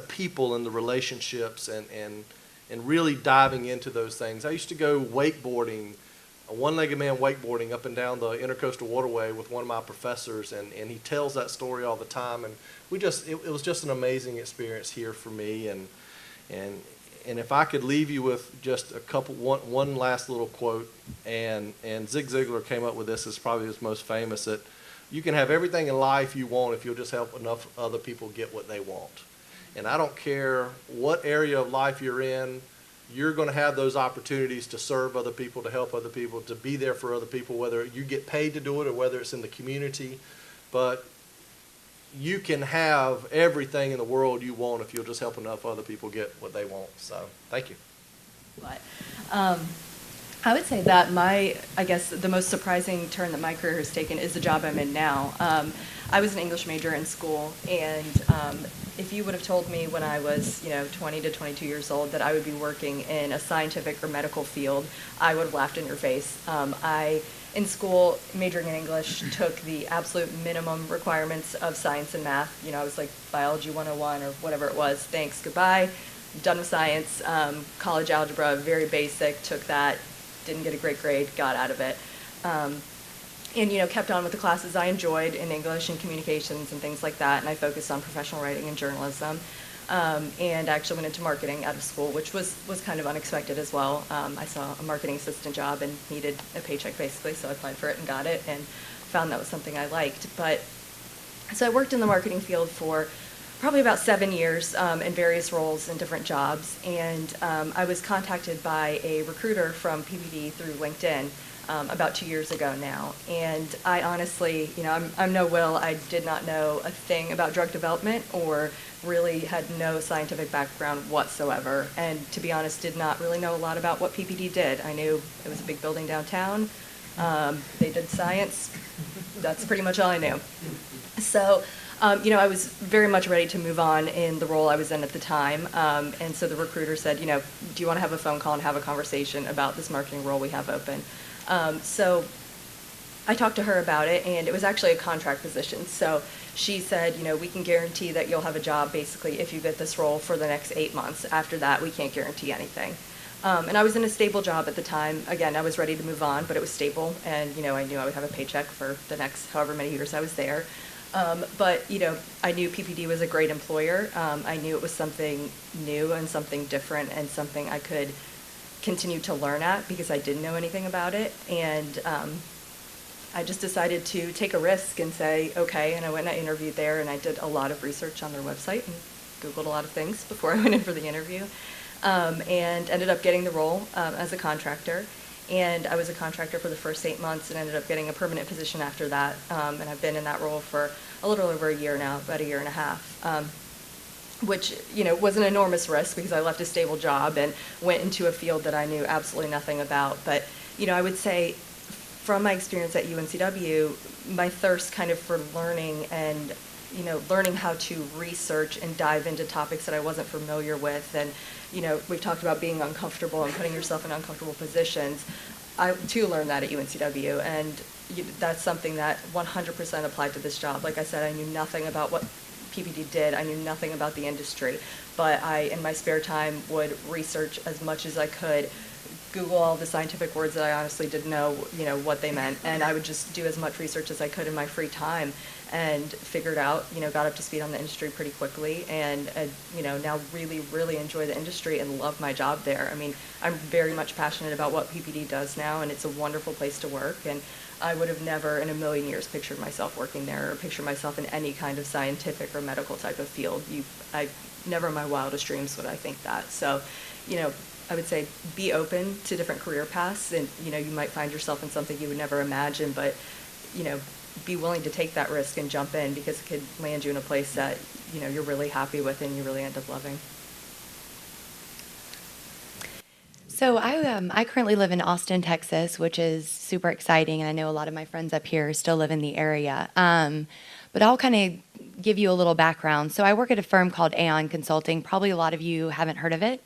people and the relationships and really diving into those things. I used to go wakeboarding, a one-legged man wakeboarding up and down the Intercoastal Waterway with one of my professors, and he tells that story all the time. And it was just an amazing experience here for me. And if I could leave you with just one last little quote, and Zig Ziglar came up with this, it's probably his most famous, that you can have everything in life you want if you'll just help enough other people get what they want. And I don't care what area of life you're in, you're going to have those opportunities to serve other people, to help other people, to be there for other people, whether you get paid to do it or whether it's in the community. But you can have everything in the world you want if you'll just help enough other people get what they want. So, thank you. I would say that I guess the most surprising turn that my career has taken is the job I'm in now. I was an English major in school, and if you would have told me when I was, 20 to 22 years old that I would be working in a scientific or medical field, I would have laughed in your face. In school, majoring in English, took the absolute minimum requirements of science and math. I was like biology 101 or whatever it was. Thanks, goodbye. Done with science. College algebra, very basic, took that, didn't get a great grade, got out of it. And kept on with the classes I enjoyed in English and communications and things like that, and I focused on professional writing and journalism. And actually went into marketing out of school, which was kind of unexpected as well. I saw a marketing assistant job and needed a paycheck basically, so I applied for it and got it and found that was something I liked. So I worked in the marketing field for probably about 7 years in various roles and different jobs, and I was contacted by a recruiter from PPD through LinkedIn about 2 years ago now. And I honestly, I'm no Will, I did not know a thing about drug development or really had no scientific background whatsoever. And to be honest, did not really know a lot about what PPD did. I knew it was a big building downtown. They did science. That's pretty much all I knew. So, I was very much ready to move on in the role I was in at the time. And so the recruiter said, do you want to have a phone call and have a conversation about this marketing role we have open? So I talked to her about it, and it was actually a contract position. So she said, we can guarantee that you'll have a job basically if you get this role for the next 8 months. After that, we can't guarantee anything. And I was in a stable job at the time. Again, I was ready to move on, but it was stable, and I knew I would have a paycheck for the next however many years I was there. But I knew PPD was a great employer. I knew it was something new and something different and something I could continue to learn at because I didn't know anything about it. And I just decided to take a risk and say, okay, and I went and I interviewed there, and I did a lot of research on their website and Googled a lot of things before I went in for the interview, and ended up getting the role as a contractor. And I was a contractor for the first 8 months and ended up getting a permanent position after that. And I've been in that role for a little over a year now, about a year and a half. Which, was an enormous risk because I left a stable job and went into a field that I knew absolutely nothing about. But, I would say from my experience at UNCW, my thirst kind of for learning and, learning how to research and dive into topics that I wasn't familiar with. And, we've talked about being uncomfortable and putting yourself in uncomfortable positions. I, too, learned that at UNCW. And that's something that 100% applied to this job. Like I said, I knew nothing about what PPD did. I knew nothing about the industry, but I, in my spare time, would research as much as I could, Google all the scientific words that I honestly didn't know, what they meant, and I would just do as much research as I could in my free time, and figured out, got up to speed on the industry pretty quickly, and now really, really enjoy the industry and love my job there. I mean, I'm very much passionate about what PPD does now, and it's a wonderful place to work, and I would have never in a million years pictured myself working there or pictured myself in any kind of scientific or medical type of field. I never in my wildest dreams would I think that. So, I would say be open to different career paths, and, you might find yourself in something you would never imagine, but, be willing to take that risk and jump in because it could land you in a place that, you're really happy with and you really end up loving. So I currently live in Austin, Texas, which is super exciting, and I know a lot of my friends up here still live in the area. But I'll kind of give you a little background. So I work at a firm called Aon Consulting. Probably a lot of you haven't heard of it.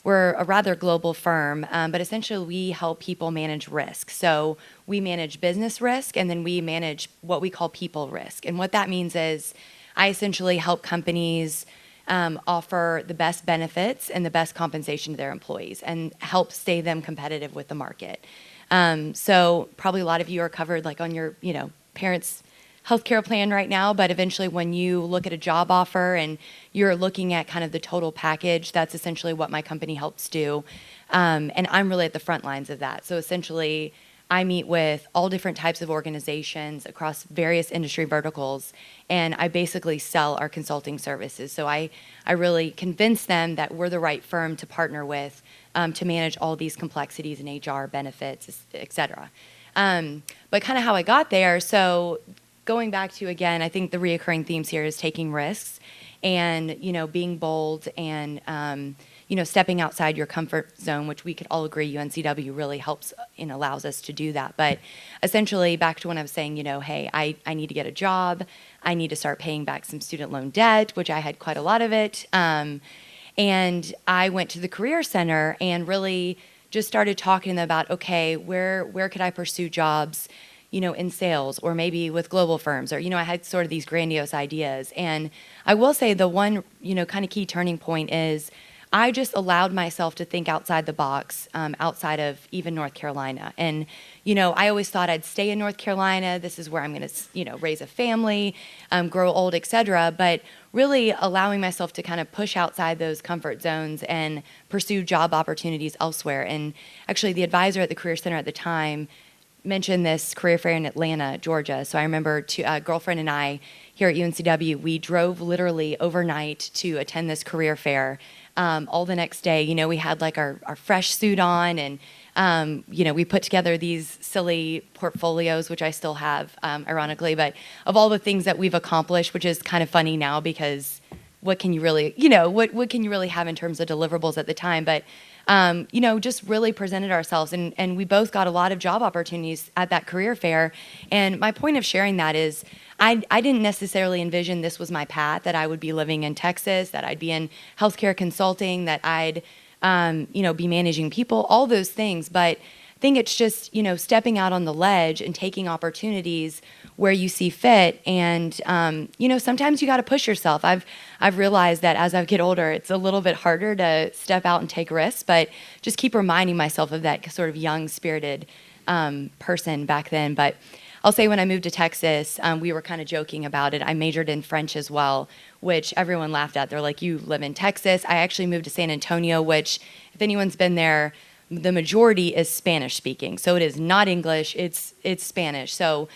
We're a rather global firm, but essentially we help people manage risk. So we manage business risk, and then we manage what we call people risk. And what that means is I essentially help companies offer the best benefits and the best compensation to their employees and help stay them competitive with the market. So probably a lot of you are covered like on your, parents' healthcare plan right now, but eventually when you look at a job offer and you're looking at kind of the total package, that's essentially what my company helps do. And I'm really at the front lines of that. So essentially I meet with all different types of organizations across various industry verticals, and I basically sell our consulting services. So I really convince them that we're the right firm to partner with to manage all these complexities in HR, benefits, et cetera. But kind of how I got there, so going back to, again, I think the reoccurring themes here is taking risks and, being bold and, stepping outside your comfort zone, which we could all agree UNCW really helps and allows us to do that. But essentially, back to when I was saying, hey, I need to get a job. I need to start paying back some student loan debt, which I had quite a lot of it. And I went to the Career Center and really just started talking to them about, okay, where could I pursue jobs, in sales or maybe with global firms, or, I had sort of these grandiose ideas. And I will say the one, kind of key turning point is I just allowed myself to think outside the box, outside of even North Carolina. And, I always thought I'd stay in North Carolina. This is where I'm going to, raise a family, grow old, et cetera. But really allowing myself to kind of push outside those comfort zones and pursue job opportunities elsewhere. And actually the advisor at the Career Center at the time mentioned this career fair in Atlanta, Georgia. So I remember a girlfriend and I here at UNCW, we drove literally overnight to attend this career fair. All the next day, we had like our fresh suit on, and, we put together these silly portfolios, which I still have, ironically, but of all the things that we've accomplished, which is kind of funny now because what can you really, what can you really have in terms of deliverables at the time? But just really presented ourselves, and we both got a lot of job opportunities at that career fair. And my point of sharing that is I didn't necessarily envision this was my path, that I would be living in Texas, that I'd be in healthcare consulting, that I'd, be managing people, all those things. But I think it's just, stepping out on the ledge and taking opportunities where you see fit. And, sometimes you got to push yourself. I've realized that as I get older, it's a little bit harder to step out and take risks, but just keep reminding myself of that sort of young spirited person back then. But I'll say when I moved to Texas, we were kind of joking about it. I majored in French as well, which everyone laughed at. They're like, you live in Texas. I actually moved to San Antonio, which if anyone's been there, the majority is Spanish speaking. So it is not English, it's Spanish. So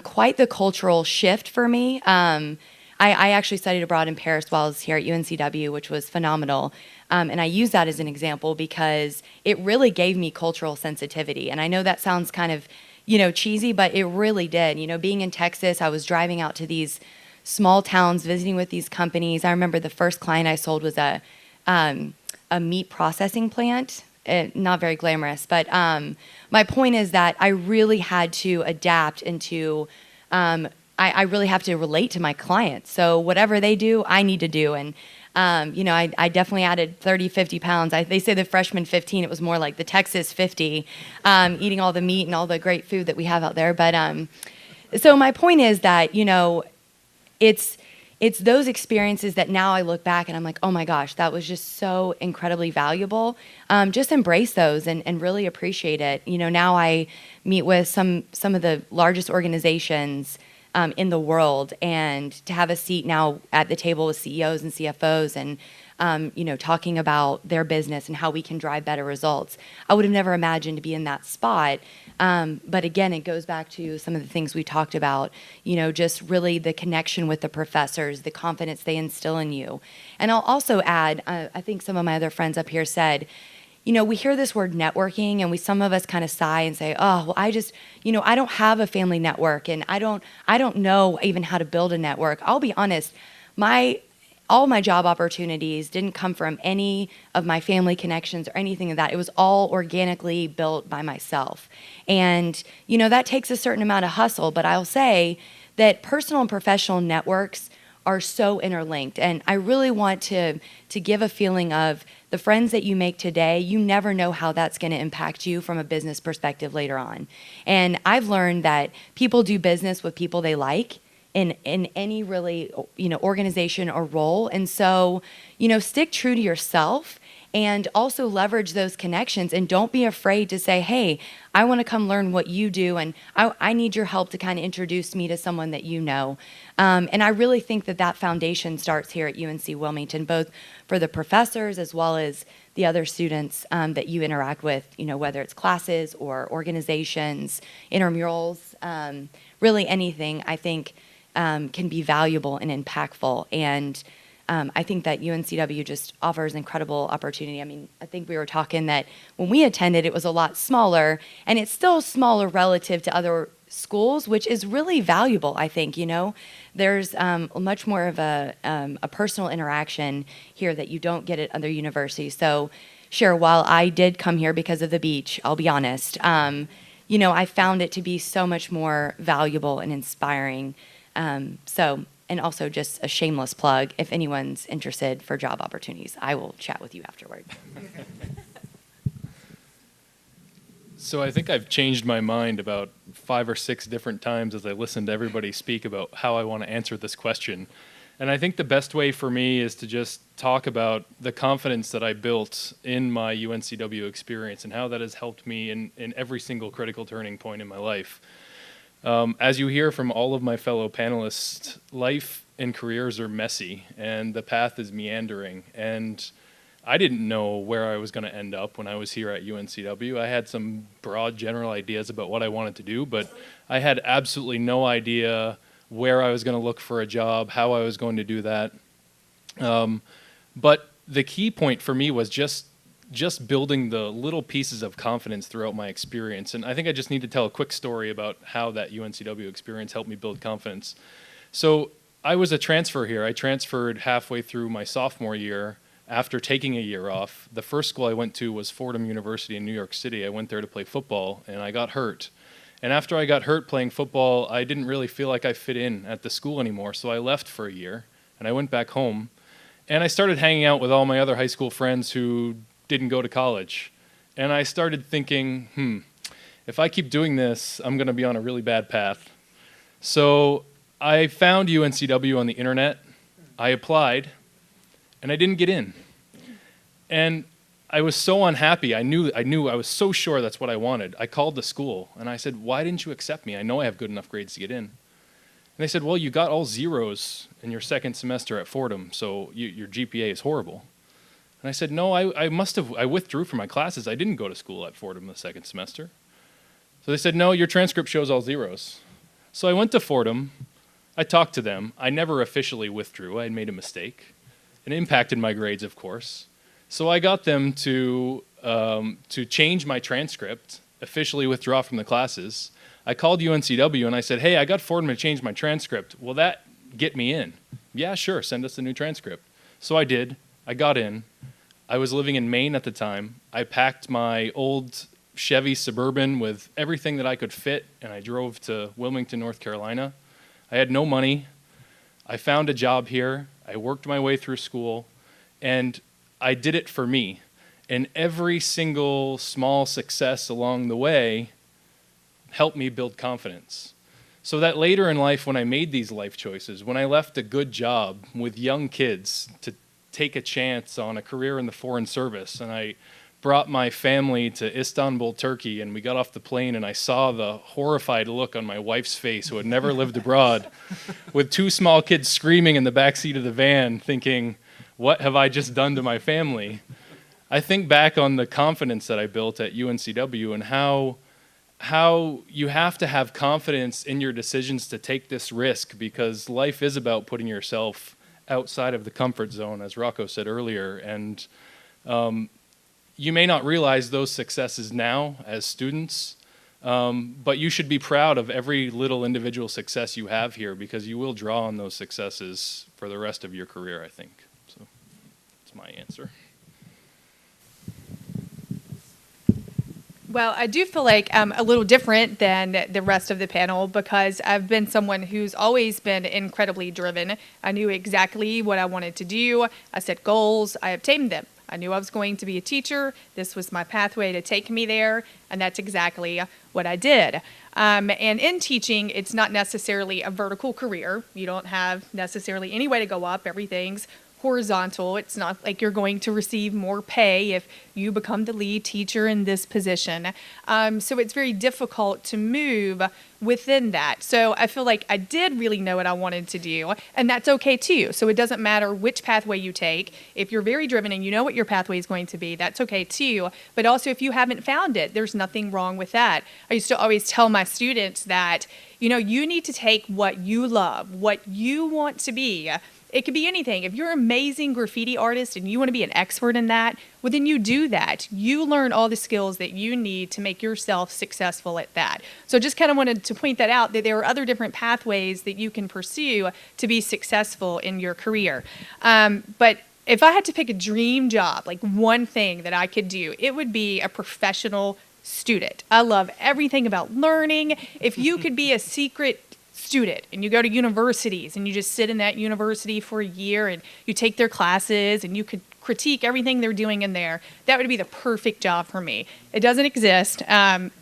quite the cultural shift for me. I actually studied abroad in Paris while I was here at UNCW, which was phenomenal. And I use that as an example because it really gave me cultural sensitivity. And I know that sounds kind of, cheesy, but it really did. Being in Texas, I was driving out to these small towns, visiting with these companies. I remember the first client I sold was a meat processing plant. Not very glamorous, but my point is that I really had to adapt into, I really have to relate to my clients. So whatever they do, I need to do. And, I definitely added 30, 50 pounds. They say the freshman 15, it was more like the Texas 50, eating all the meat and all the great food that we have out there. But so my point is that, it's those experiences that now I look back and I'm like, oh my gosh, that was just so incredibly valuable. Just embrace those and really appreciate it. Now I meet with some of the largest organizations in the world, and to have a seat now at the table with CEOs and CFOs and talking about their business and how we can drive better results. I would have never imagined to be in that spot. But again, it goes back to some of the things we talked about, just really the connection with the professors, the confidence they instill in you. And I'll also add, I think some of my other friends up here said, we hear this word networking and some of us kind of sigh and say, oh, well, I just, I don't have a family network and I don't know even how to build a network. I'll be honest, all my job opportunities didn't come from any of my family connections or anything of that. It was all organically built by myself. And, that takes a certain amount of hustle, but I'll say that personal and professional networks are so interlinked. And I really want to give a feeling of the friends that you make today, you never know how that's going to impact you from a business perspective later on. And I've learned that people do business with people they like in any really, organization or role. And so, stick true to yourself and also leverage those connections, and don't be afraid to say, hey, I want to come learn what you do, and I need your help to kind of introduce me to someone that you know. And I really think that foundation starts here at UNC Wilmington, both for the professors as well as the other students that you interact with, whether it's classes or organizations, intramurals, really anything, I think can be valuable and impactful. And I think that UNCW just offers incredible opportunity. I mean, I think we were talking that when we attended, it was a lot smaller, and it's still smaller relative to other schools, which is really valuable, I think. There's much more of a personal interaction here that you don't get at other universities. So, sure, while I did come here because of the beach, I'll be honest, I found it to be so much more valuable and inspiring. And also just a shameless plug, if anyone's interested for job opportunities, I will chat with you afterward. So I think I've changed my mind about 5 or 6 different times as I listened to everybody speak about how I want to answer this question. And I think the best way for me is to just talk about the confidence that I built in my UNCW experience and how that has helped me in every single critical turning point in my life. As you hear from all of my fellow panelists, life and careers are messy, and the path is meandering. And I didn't know where I was going to end up when I was here at UNCW. I had some broad general ideas about what I wanted to do, but I had absolutely no idea where I was going to look for a job, how I was going to do that. But the key point for me was just building the little pieces of confidence throughout my experience. And I think I just need to tell a quick story about how that UNCW experience helped me build confidence. So I was a transfer here. I transferred halfway through my sophomore year after taking a year off. The first school I went to was Fordham University in New York City. I went there to play football, and I got hurt. And after I got hurt playing football, I didn't really feel like I fit in at the school anymore, so I left for a year, and I went back home. And I started hanging out with all my other high school friends who didn't go to college. And I started thinking, if I keep doing this, I'm going to be on a really bad path. So I found UNCW on the internet. I applied, and I didn't get in. And I was so unhappy. I knew I was so sure that's what I wanted. I called the school, and I said, why didn't you accept me? I know I have good enough grades to get in. And they said, well, you got all zeros in your second semester at Fordham, so your GPA is horrible. And I said, no, I withdrew from my classes. I didn't go to school at Fordham the second semester. So they said, no, your transcript shows all zeros. So I went to Fordham. I talked to them. I never officially withdrew. I had made a mistake. It impacted my grades, of course. So I got them to change my transcript, officially withdraw from the classes. I called UNCW and I said, hey, I got Fordham to change my transcript. Will that get me in? Yeah, sure, send us a new transcript. So I did. I got in. I was living in Maine at the time. I packed my old Chevy Suburban with everything that I could fit, and I drove to Wilmington, North Carolina. I had no money. I found a job here. I worked my way through school, and I did it for me. And every single small success along the way helped me build confidence. So that later in life, when I made these life choices, when I left a good job with young kids to take a chance on a career in the foreign service, and I brought my family to Istanbul, Turkey, and we got off the plane and I saw the horrified look on my wife's face, who had never lived abroad, with 2 small kids screaming in the backseat of the van, thinking, what have I just done to my family? I think back on the confidence that I built at UNCW and how you have to have confidence in your decisions to take this risk, because life is about putting yourself outside of the comfort zone, as Rocco said earlier. And you may not realize those successes now as students, but you should be proud of every little individual success you have here, because you will draw on those successes for the rest of your career, I think. So that's my answer. Well, I do feel like I'm a little different than the rest of the panel, because I've been someone who's always been incredibly driven. I knew exactly what I wanted to do. I set goals. I obtained them. I knew I was going to be a teacher. This was my pathway to take me there, and that's exactly what I did. And in teaching, it's not necessarily a vertical career. You don't have necessarily any way to go up. Everything's horizontal. It's not like you're going to receive more pay if you become the lead teacher in this position. So it's very difficult to move within that. So I feel like I did really know what I wanted to do, and that's okay too. So it doesn't matter which pathway you take. If you're very driven and you know what your pathway is going to be, that's okay too. But also, if you haven't found it, there's nothing wrong with that. I used to always tell my students that, you need to take what you love, what you want to be. It could be anything. If you're an amazing graffiti artist and you want to be an expert in that, well, then you do that. You learn all the skills that you need to make yourself successful at that. So just kind of wanted to point that out, that there are other different pathways that you can pursue to be successful in your career. But if I had to pick a dream job, like one thing that I could do, it would be a professional student. I love everything about learning. If you could be a secret student and you go to universities and you just sit in that university for a year and you take their classes and you could critique everything they're doing in there, that would be the perfect job for me. It doesn't exist.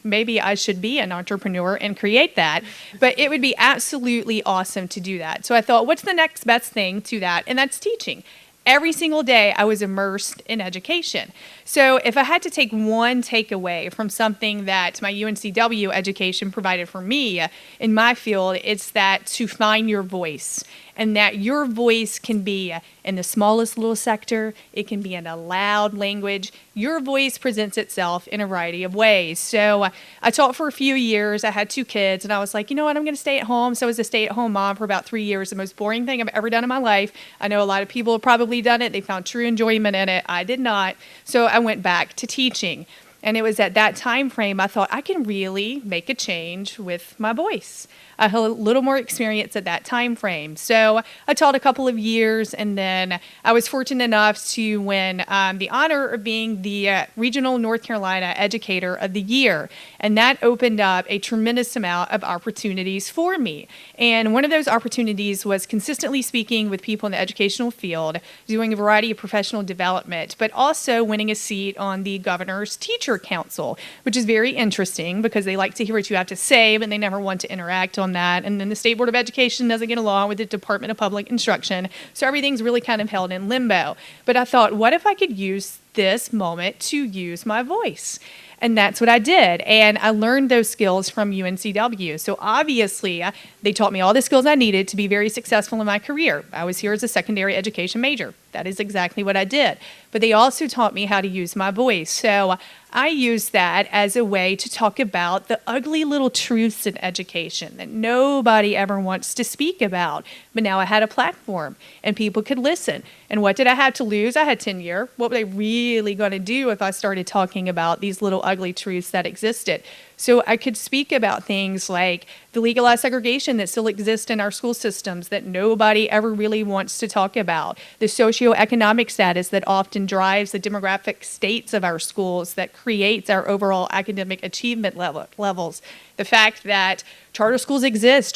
Maybe I should be an entrepreneur and create that, but it would be absolutely awesome to do that. So I thought, what's the next best thing to that? And that's teaching. Every single day I was immersed in education. So if I had to take one takeaway from something that my UNCW education provided for me in my field, it's that to find your voice, and that your voice can be in the smallest little sector. It can be in a loud language. Your voice presents itself in a variety of ways. So I taught for a few years. I had 2 kids, and I was like, you know what, I'm going to stay at home. So I was a stay-at-home mom for about 3 years, the most boring thing I've ever done in my life. I know a lot of people have probably done it. They found true enjoyment in it. I did not. So I went back to teaching. And it was at that time frame I thought I can really make a change with my voice. I had a little more experience at that time frame. So I taught a couple of years, and then I was fortunate enough to win the honor of being the Regional North Carolina Educator of the Year. And that opened up a tremendous amount of opportunities for me. And one of those opportunities was consistently speaking with people in the educational field, doing a variety of professional development, but also winning a seat on the Governor's Teacher Council, which is very interesting because they like to hear what you have to say, but they never want to interact on that. And then the State Board of Education doesn't get along with the Department of Public Instruction. So everything's really kind of held in limbo. But I thought, what if I could use this moment to use my voice? And that's what I did. And I learned those skills from UNCW. So obviously, they taught me all the skills I needed to be very successful in my career. I was here as a secondary education major. That is exactly what I did. But they also taught me how to use my voice. So I use that as a way to talk about the ugly little truths in education that nobody ever wants to speak about. But now I had a platform and people could listen. And what did I have to lose? I had tenure. What were they really going to do if I started talking about these little ugly truths that existed? So I could speak about things like the legalized segregation that still exists in our school systems that nobody ever really wants to talk about, the socioeconomic status that often drives the demographic states of our schools that creates our overall academic achievement levels, the fact that charter schools exist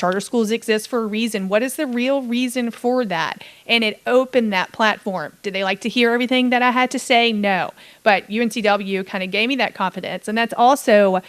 for a reason. What is the real reason for that? And it opened that platform. Did they like to hear everything that I had to say? No. But UNCW kind of gave me that confidence. And that's also,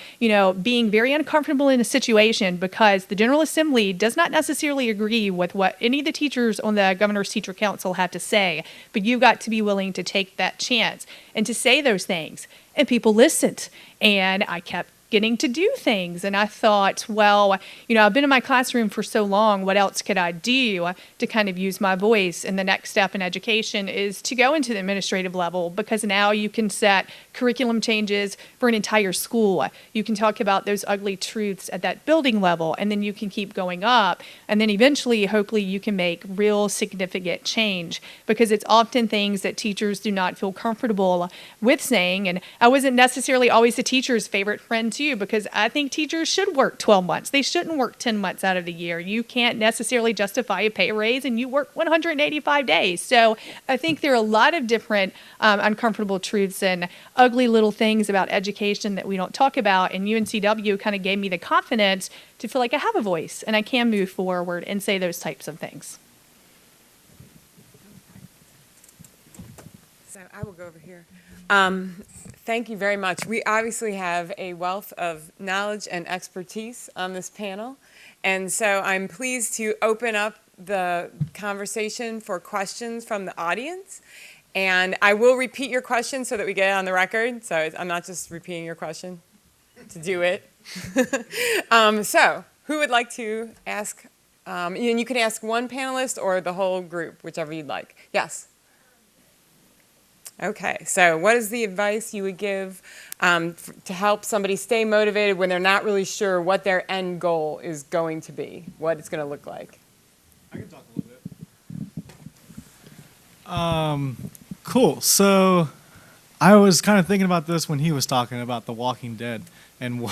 being very uncomfortable in a situation because the General Assembly does not necessarily agree with what any of the teachers on the Governor's Teacher Council have to say. But you've got to be willing to take that chance and to say those things. And people listened. And I kept getting to do things. And I thought, well, I've been in my classroom for so long, what else could I do to kind of use my voice? And the next step in education is to go into the administrative level because now you can set curriculum changes for an entire school. You can talk about those ugly truths at that building level, and then you can keep going up. And then eventually, hopefully, you can make real significant change because it's often things that teachers do not feel comfortable with saying. And I wasn't necessarily always the teacher's favorite friend too, because I think teachers should work 12 months. They shouldn't work 10 months out of the year. You can't necessarily justify a pay raise and you work 185 days. So I think there are a lot of different uncomfortable truths and ugly little things about education that we don't talk about. And UNCW kind of gave me the confidence to feel like I have a voice and I can move forward and say those types of things. So I will go over here. Thank you very much. We obviously have a wealth of knowledge and expertise on this panel. And so I'm pleased to open up the conversation for questions from the audience. And I will repeat your question so that we get it on the record. So I'm not just repeating your question to do it. So who would like to ask? And you can ask one panelist or the whole group, whichever you'd like. Yes. Okay, so what is the advice you would give to help somebody stay motivated when they're not really sure what their end goal is going to be, what it's going to look like? I can talk a little bit. Cool. So I was kind of thinking about this when he was talking about The Walking Dead. And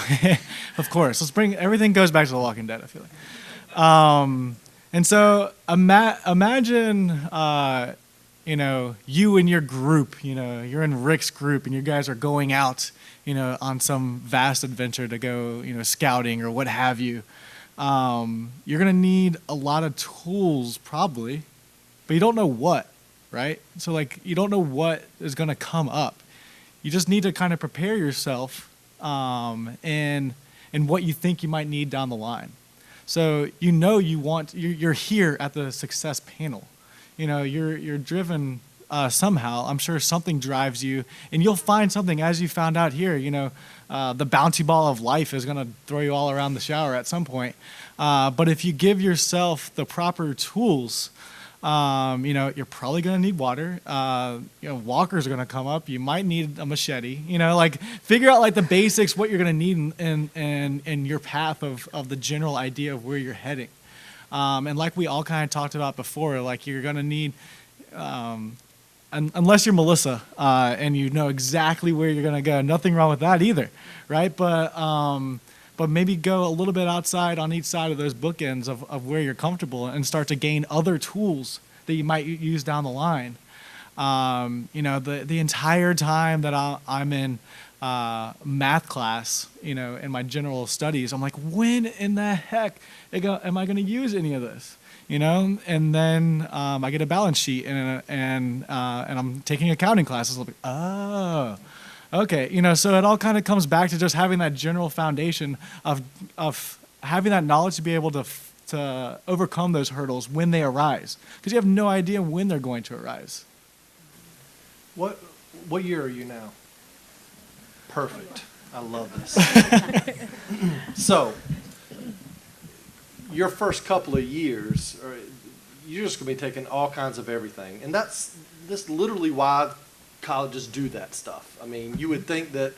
of course, everything goes back to The Walking Dead, I feel like. And so imagine... you and your group, you're in Rick's group and you guys are going out, on some vast adventure to go, scouting or what have you. You're going to need a lot of tools probably, but you don't know what, right? So you don't know what is going to come up. You just need to kind of prepare yourself in what you think you might need down the line. So you're here at the success panel. You're driven somehow. I'm sure something drives you, and you'll find something, as you found out here. The bouncy ball of life is going to throw you all around the shower at some point. But if you give yourself the proper tools, you're probably going to need water. Walkers are going to come up. You might need a machete. Figure out the basics, what you're going to need in your path of the general idea of where you're heading. And like we all kind of talked about before, you're going to need, unless you're Melissa and you know exactly where you're going to go, nothing wrong with that either, right? But maybe go a little bit outside on each side of those bookends of where you're comfortable and start to gain other tools that you might use down the line. The entire time that I'm in math class, in my general studies, I'm like, when in the heck am I going to use any of this? And then I get a balance sheet and I'm taking accounting classes. I'm like, oh, okay. So it all kind of comes back to just having that general foundation of having that knowledge to be able to overcome those hurdles when they arise, because you have no idea when they're going to arise. What year are you now? Perfect. I love this. So, your first couple of years, you're just going to be taking all kinds of everything. And that's literally why colleges do that stuff. I mean, you would think that,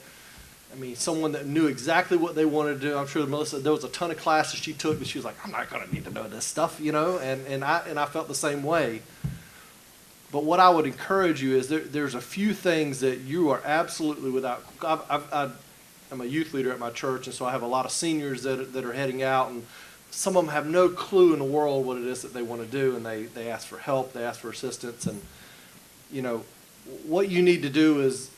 someone that knew exactly what they wanted to do, I'm sure Melissa, there was a ton of classes she took, but she was like, I'm not going to need to know this stuff, and I felt the same way. But what I would encourage you is there's a few things that you are absolutely without. I'm a youth leader at my church, and so I have a lot of seniors that are heading out, and some of them have no clue in the world what it is that they want to do, and they ask for help, they ask for assistance, and what you need to do is,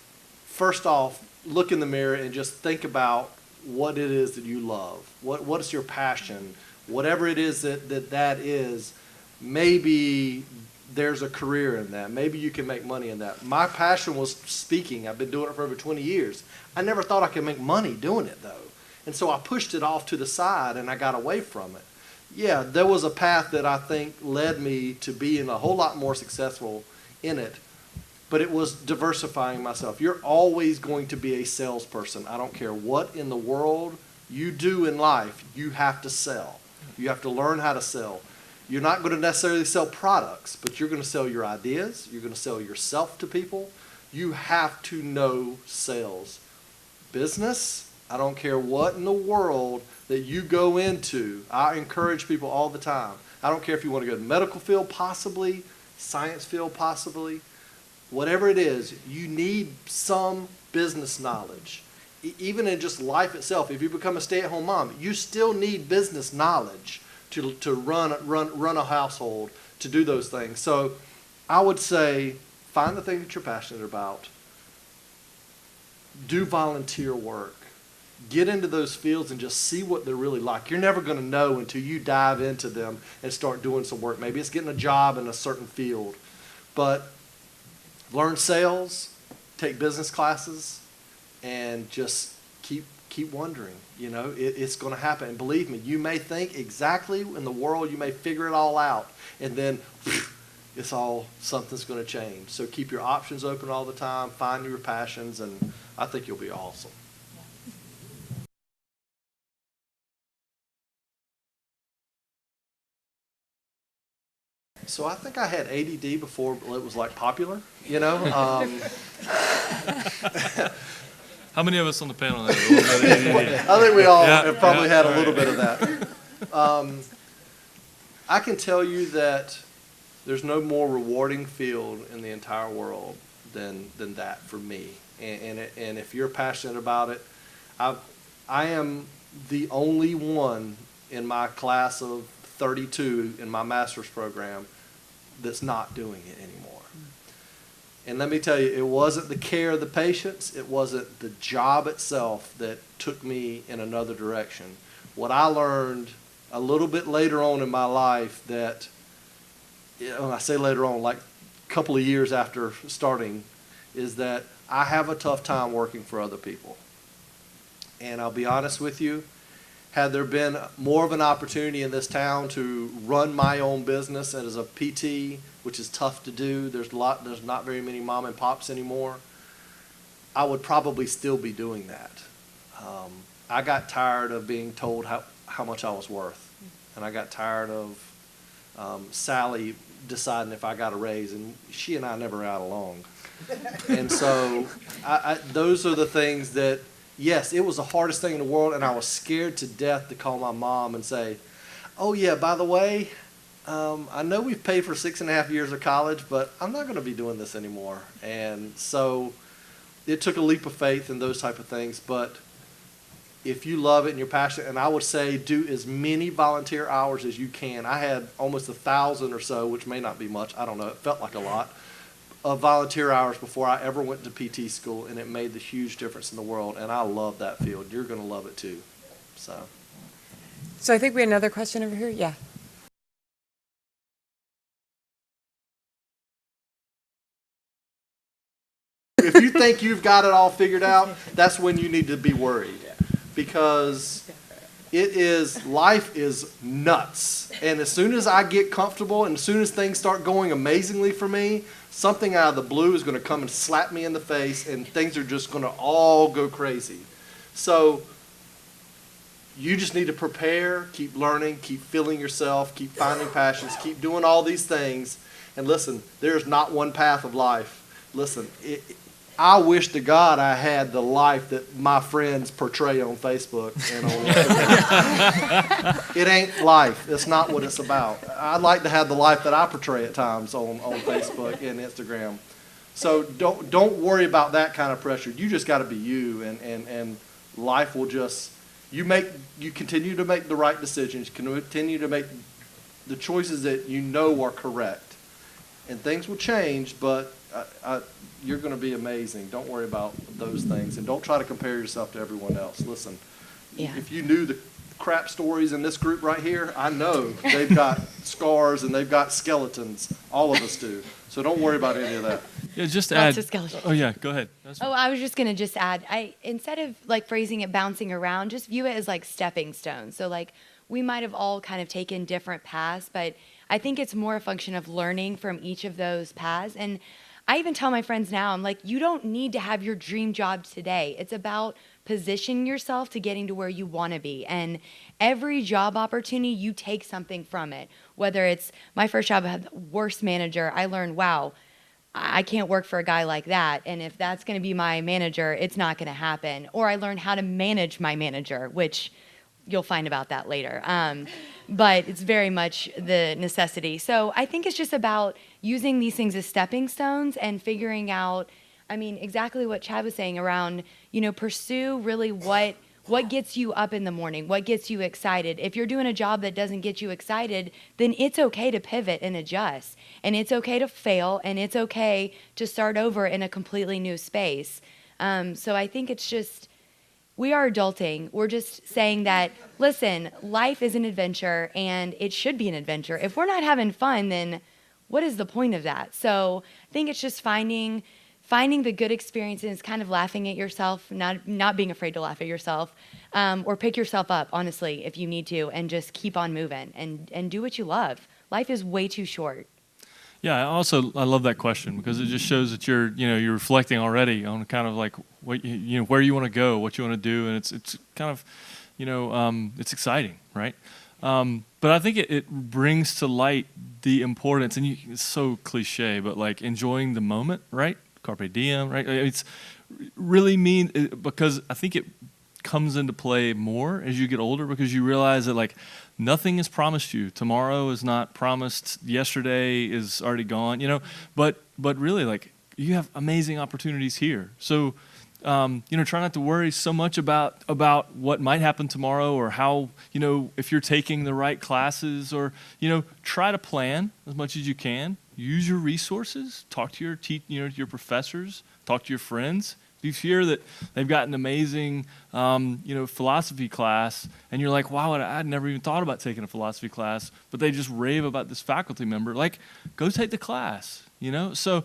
first off, look in the mirror and just think about what it is that you love. What is your passion? Whatever it is that is, maybe there's a career in that. Maybe you can make money in that. My passion was speaking. I've been doing it for over 20 years. I never thought I could make money doing it, though. And so I pushed it off to the side, and I got away from it. Yeah, there was a path that I think led me to being a whole lot more successful in it, but it was diversifying myself. You're always going to be a salesperson. I don't care what in the world you do in life, you have to sell. You have to learn how to sell. You're not going to necessarily sell products, but you're going to sell your ideas. You're going to sell yourself to people. You have to know sales. Business, I don't care what in the world that you go into. I encourage people all the time. I don't care if you want to go to the medical field, possibly, science field, possibly. Whatever it is, you need some business knowledge. Even in just life itself, if you become a stay-at-home mom, you still need business knowledge to run a household, to do those things. So I would say find the thing that you're passionate about. Do volunteer work. Get into those fields and just see what they're really like. You're never going to know until you dive into them and start doing some work. Maybe it's getting a job in a certain field. But learn sales, take business classes, and just keep wondering. It's going to happen. And believe me, you may think exactly in the world, you may figure it all out, and then something's going to change. So keep your options open all the time, find your passions, and I think you'll be awesome. So I think I had ADD before it was popular, How many of us on the panel have? I think we all have probably had a little bit of that. I can tell you that there's no more rewarding field in the entire world than that for me. And if you're passionate about it, I am the only one in my class of 32 in my master's program that's not doing it anymore. And let me tell you, it wasn't the care of the patients, it wasn't the job itself that took me in another direction. What I learned a little bit later on in my life that, when I say later on, like a couple of years after starting, is that I have a tough time working for other people. And I'll be honest with you, had there been more of an opportunity in this town to run my own business as a PT, which is tough to do, there's not very many mom and pops anymore, I would probably still be doing that. I got tired of being told how much I was worth, and I got tired of Sally deciding if I got a raise, and she and I never got along. And so those are the things that, yes, it was the hardest thing in the world, and I was scared to death to call my mom and say, oh yeah, by the way, I know we've paid for 6.5 years of college, but I'm not going to be doing this anymore. And so it took a leap of faith and those type of things. But if you love it and you're passionate, and I would say do as many volunteer hours as you can. I had almost 1,000 or so, which may not be much, I don't know, it felt like a lot, of volunteer hours before I ever went to PT school, and it made the huge difference in the world. And I love that field. You're going to love it too. So I think we had another question over here. Yeah. If you think you've got it all figured out, that's when you need to be worried, because life is nuts. And as soon as I get comfortable and as soon as things start going amazingly for me, something out of the blue is going to come and slap me in the face, and things are just going to all go crazy. So you just need to prepare, keep learning, keep feeling yourself, keep finding passions, keep doing all these things. And listen, there's not one path of life. Listen, I wish to God I had the life that my friends portray on Facebook and on Instagram. It ain't life. It's not what it's about. I'd like to have the life that I portray at times on Facebook and Instagram. So don't worry about that kind of pressure. You just got to be you, and life will just, you continue to make the right decisions, continue to make the choices that you know are correct. And things will change, but you're going to be amazing. Don't worry about those things, and don't try to compare yourself to everyone else. Listen, if you knew the crap stories in this group right here, I know they've got scars and they've got skeletons. All of us do. So don't worry about any of that. Yeah, just Lots add. of skeletons. Oh yeah, go ahead. I was just gonna just add. Instead of like phrasing it bouncing around, just view it as like stepping stones. So like we might have all kind of taken different paths, but I think it's more a function of learning from each of those paths. And I even tell my friends now, I'm like, you don't need to have your dream job today. It's about positioning yourself to getting to where you want to be. And every job opportunity, you take something from it. Whether it's my first job, I had the worst manager. I learned, wow, I can't work for a guy like that. And if that's going to be my manager, it's not going to happen. Or I learned how to manage my manager, which you'll find about that later. But it's very much the necessity. So I think it's just about using these things as stepping stones and figuring out, I mean, exactly what Chad was saying around, pursue really what gets you up in the morning, what gets you excited. If you're doing a job that doesn't get you excited, then it's okay to pivot and adjust. And it's okay to fail, and it's okay to start over in a completely new space. So I think it's just, we are adulting. We're just saying that, listen, life is an adventure, and it should be an adventure. If we're not having fun, then what is the point of that? So I think it's just finding the good experiences, kind of laughing at yourself, not being afraid to laugh at yourself, or pick yourself up, honestly, if you need to, and just keep on moving and do what you love. Life is way too short. Yeah, I love that question, because it just shows that you're reflecting already on kind of like what where you want to go, what you want to do, and it's kind of it's exciting, right? But I think it brings to light the importance, and it's so cliche, but like enjoying the moment, right? Carpe diem, right? It's really because I think it comes into play more as you get older, because you realize that like nothing is promised you. Tomorrow is not promised. Yesterday is already gone, but really like you have amazing opportunities here. So, try not to worry so much about what might happen tomorrow, or how, if you're taking the right classes, or, try to plan as much as you can. Use your resources. Talk to your professors. Talk to your friends. If you hear that they've got an amazing, philosophy class, and you're like, wow, I'd never even thought about taking a philosophy class, but they just rave about this faculty member, like, go take the class, So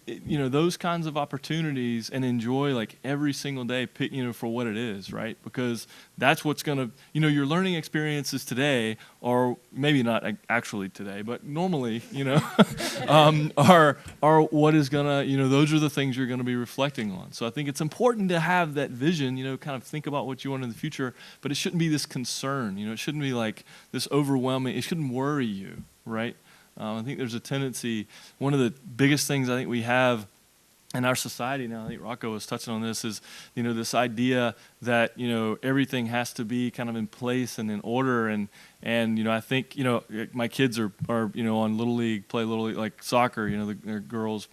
those kinds of opportunities, and enjoy like every single day, for what it is, right? Because that's what's gonna, your learning experiences today, or maybe not actually today, but normally, are what is gonna, those are the things you're gonna be reflecting on. So I think it's important to have that vision, kind of think about what you want in the future, but it shouldn't be this concern, it shouldn't be like this overwhelming, it shouldn't worry you, right? I think there's a tendency, one of the biggest things I think we have in our society now, I think Rocco was touching on this, is, this idea that, everything has to be kind of in place and in order. And I think, my kids are on Little League, play Little League, like soccer, the girls,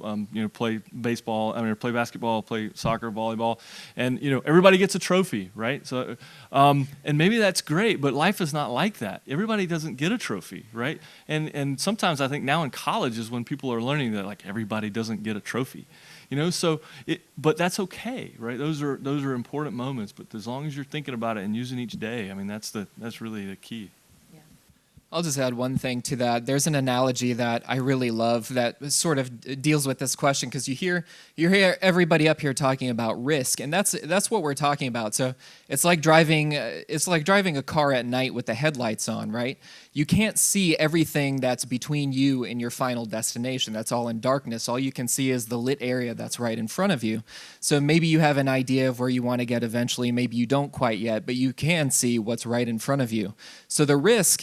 play baseball, play basketball, play soccer, volleyball. And, everybody gets a trophy, right? So, and maybe that's great, but life is not like that. Everybody doesn't get a trophy, right? And sometimes I think now in college is when people are learning that like everybody doesn't get a trophy. But that's okay, right? Those are important moments. But as long as you're thinking about it and using each day, that's really the key. I I'll just add one thing to that. There's an analogy that I really love that sort of deals with this question, because you hear everybody up here talking about risk, and that's what we're talking about. So it's like driving a car at night with the headlights on, right? You can't see everything that's between you and your final destination. That's all in darkness. All you can see is the lit area that's right in front of you. So maybe you have an idea of where you want to get eventually, maybe you don't quite yet, but you can see what's right in front of you. So the risk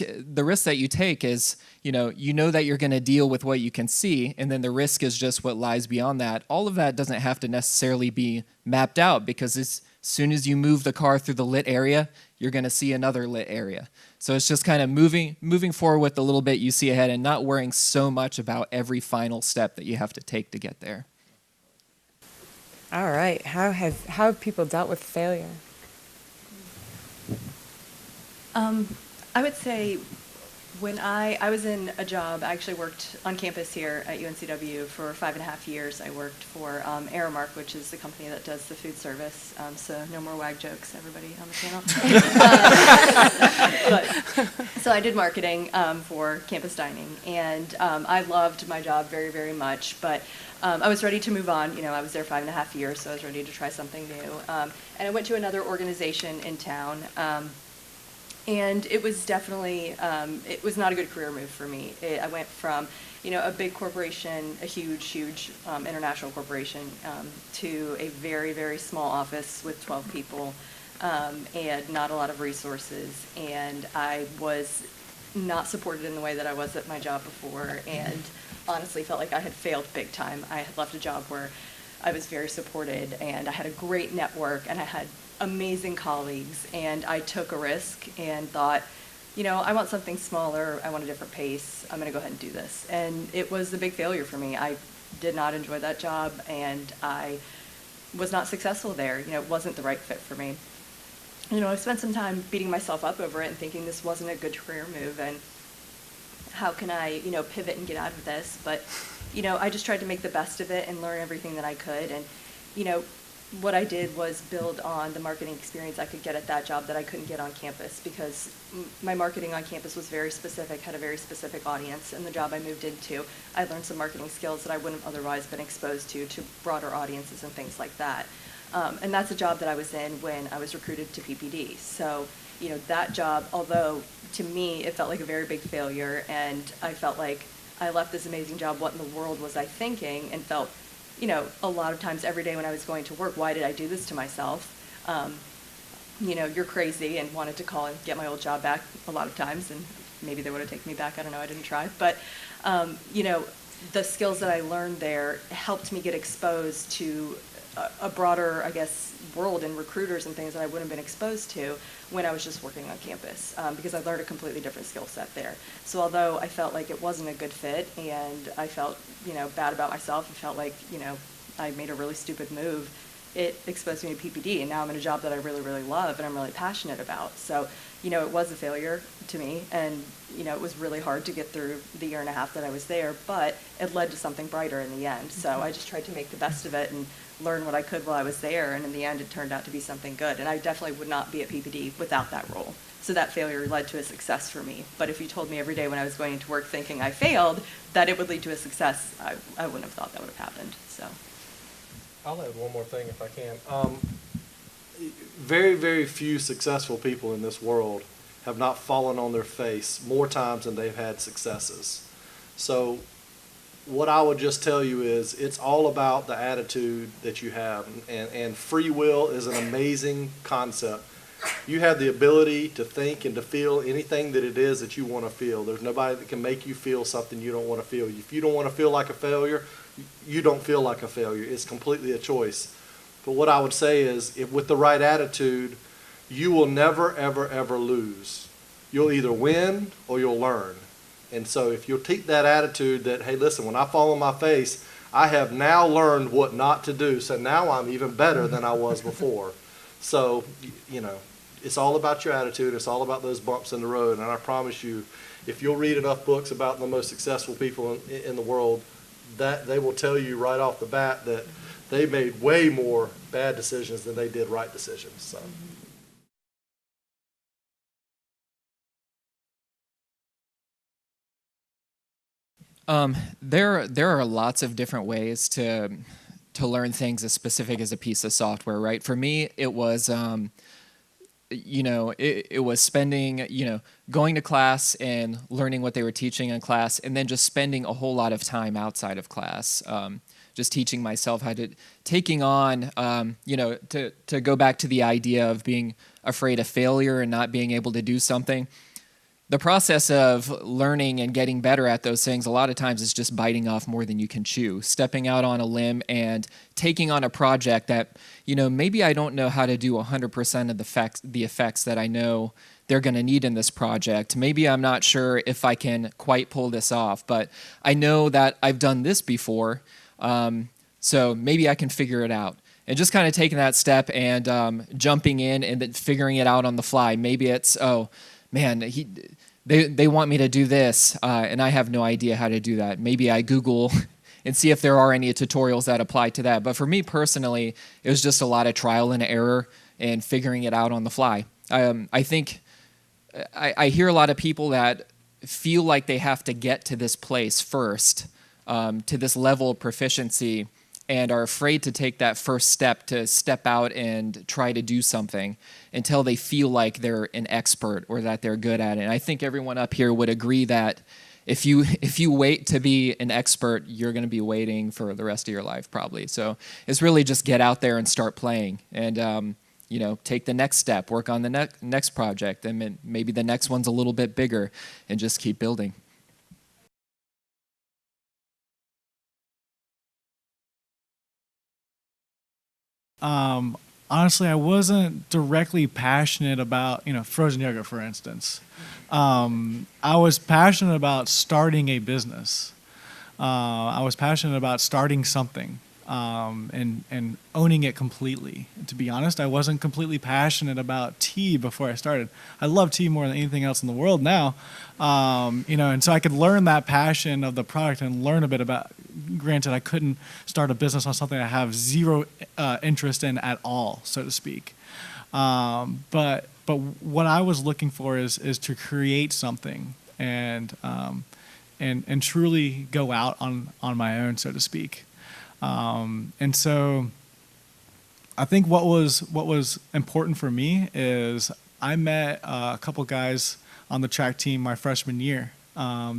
that you take is, you know that you're going to deal with what you can see, and then the risk is just what lies beyond that. All of that doesn't have to necessarily be mapped out, because as soon as you move the car through the lit area, you're going to see another lit area. So it's just kind of moving forward with the little bit you see ahead and not worrying so much about every final step that you have to take to get there. All right. How have people dealt with failure? I would say when I was in a job, I actually worked on campus here at UNCW for 5.5 years. I worked for Aramark, which is the company that does the food service. So no more wag jokes, everybody on the panel. So I did marketing for campus dining, and I loved my job very, very much. But I was ready to move on. I was there 5.5 years, so I was ready to try something new. And I went to another organization in town. And it was definitely, it was not a good career move for me. I went from, a big corporation, a huge international corporation, to a very, very small office with 12 people and not a lot of resources. And I was not supported in the way that I was at my job before, and honestly felt like I had failed big time. I had left a job where I was very supported, and I had a great network, and I had amazing colleagues, and I took a risk and thought, I want something smaller, I want a different pace, I'm gonna go ahead and do this. And it was a big failure for me. I did not enjoy that job, and I was not successful there. It wasn't the right fit for me. I spent some time beating myself up over it and thinking this wasn't a good career move, and how can I, pivot and get out of this? But, I just tried to make the best of it and learn everything that I could. And, what I did was build on the marketing experience I could get at that job that I couldn't get on campus, because my marketing on campus was very specific, had a very specific audience. And the job I moved into, I learned some marketing skills that I wouldn't have otherwise been exposed to broader audiences and things like that. And that's a job that I was in when I was recruited to PPD. So, that job, although to me it felt like a very big failure, and I felt like I left this amazing job, what in the world was I thinking, and felt, a lot of times every day when I was going to work, why did I do this to myself? You're crazy, and wanted to call and get my old job back a lot of times, and maybe they would have taken me back, I don't know, I didn't try. But, the skills that I learned there helped me get exposed to a broader, I guess, world and recruiters and things that I wouldn't have been exposed to when I was just working on campus, because I learned a completely different skill set there. So although I felt like it wasn't a good fit, and I felt, bad about myself, and felt like, I made a really stupid move, it exposed me to PPD, and now I'm in a job that I really, really love and I'm really passionate about. So, it was a failure to me, and, it was really hard to get through the 1.5 years that I was there, but it led to something brighter in the end. So I just tried to make the best of it and learn what I could while I was there, and in the end it turned out to be something good. And I definitely would not be at PPD without that role. So that failure led to a success for me. But if you told me every day when I was going into work thinking I failed that it would lead to a success, I wouldn't have thought that would have happened. So I'll add one more thing if I can. Very, very few successful people in this world have not fallen on their face more times than they've had successes. So what I would just tell you is it's all about the attitude that you have, and free will is an amazing concept. You have the ability to think and to feel anything that it is that you want to feel. There's nobody that can make you feel something you don't want to feel. If you don't want to feel like a failure, you don't feel like a failure. It's completely a choice. But what I would say is, if with the right attitude, you will never, ever, ever lose. You'll either win or you'll learn. And so if you'll take that attitude that, hey, listen, when I fall on my face, I have now learned what not to do. So now I'm even better than I was before. So, it's all about your attitude. It's all about those bumps in the road. And I promise you, if you'll read enough books about the most successful people in the world, that they will tell you right off the bat that they made way more bad decisions than they did right decisions. So. There are lots of different ways to learn things as specific as a piece of software, right? For me, it was it was spending, going to class and learning what they were teaching in class, and then just spending a whole lot of time outside of class, just teaching myself how to, taking on, to go back to the idea of being afraid of failure and not being able to do something. The process of learning and getting better at those things, a lot of times is just biting off more than you can chew, stepping out on a limb and taking on a project that, maybe I don't know how to do 100% of the effects that I know they're going to need in this project. Maybe I'm not sure if I can quite pull this off, but I know that I've done this before, so maybe I can figure it out. And just kind of taking that step and jumping in and then figuring it out on the fly. Maybe it's, oh, man, they want me to do this, and I have no idea how to do that. Maybe I Google and see if there are any tutorials that apply to that. But for me personally, it was just a lot of trial and error and figuring it out on the fly. I think I hear a lot of people that feel like they have to get to this place first, to this level of proficiency, and are afraid to take that first step to step out and try to do something until they feel like they're an expert or that they're good at it. And I think everyone up here would agree that if you wait to be an expert, you're going to be waiting for the rest of your life probably. So it's really just get out there and start playing and take the next step, work on the next project, and maybe the next one's a little bit bigger, and just keep building. Honestly, I wasn't directly passionate about, frozen yogurt, for instance. I was passionate about starting a business. I was passionate about starting something and owning it completely. To be honest, I wasn't completely passionate about tea before I started. I love tea more than anything else in the world now. And so I could learn that passion of the product and learn a bit about. Granted, I couldn't start a business on something I have zero interest in at all, so to speak. But what I was looking for is to create something and truly go out on my own, so to speak. And so I think what was important for me is I met a couple guys on the track team my freshman year. One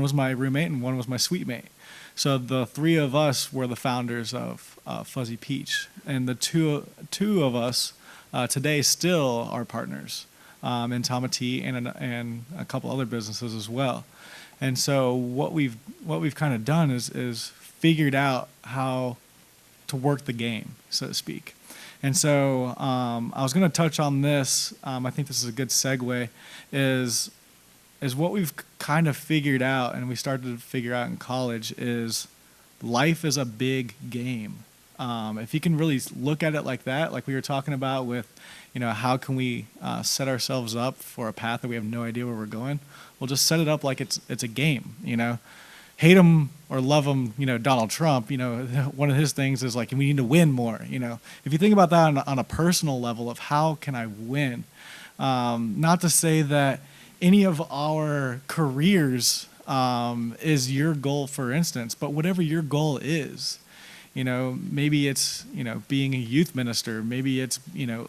was my roommate and one was my suite mate. So the three of us were the founders of Fuzzy Peach, and the two of us today still are partners in Tama Tea and a couple other businesses as well. And so what we've kind of done is figured out how to work the game, so to speak. And so I was going to touch on this. I think this is a good segue. Is what we've kind of figured out, and we started to figure out in college, is life is a big game. If you can really look at it like that, like we were talking about with, how can we set ourselves up for a path that we have no idea where we're going? We'll just set it up like it's a game, Hate him or love him, Donald Trump, one of his things is like, we need to win more, If you think about that on a personal level of how can I win, not to say that any of our careers is your goal, for instance, but whatever your goal is, maybe it's, being a youth minister, maybe it's,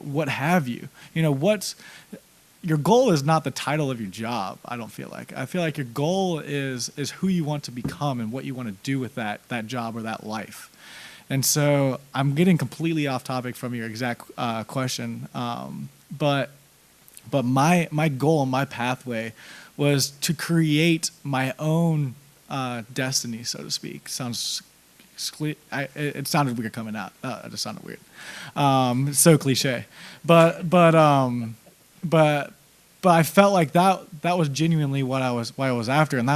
what have you, your goal is not the title of your job. I don't feel like. I feel like your goal is who you want to become and what you want to do with that job or that life. And so I'm getting completely off topic from your exact question, but my goal and my pathway was to create my own destiny, so to speak. It sounded weird coming out. It just sounded weird. So cliche. But I felt like that was genuinely what I was after, and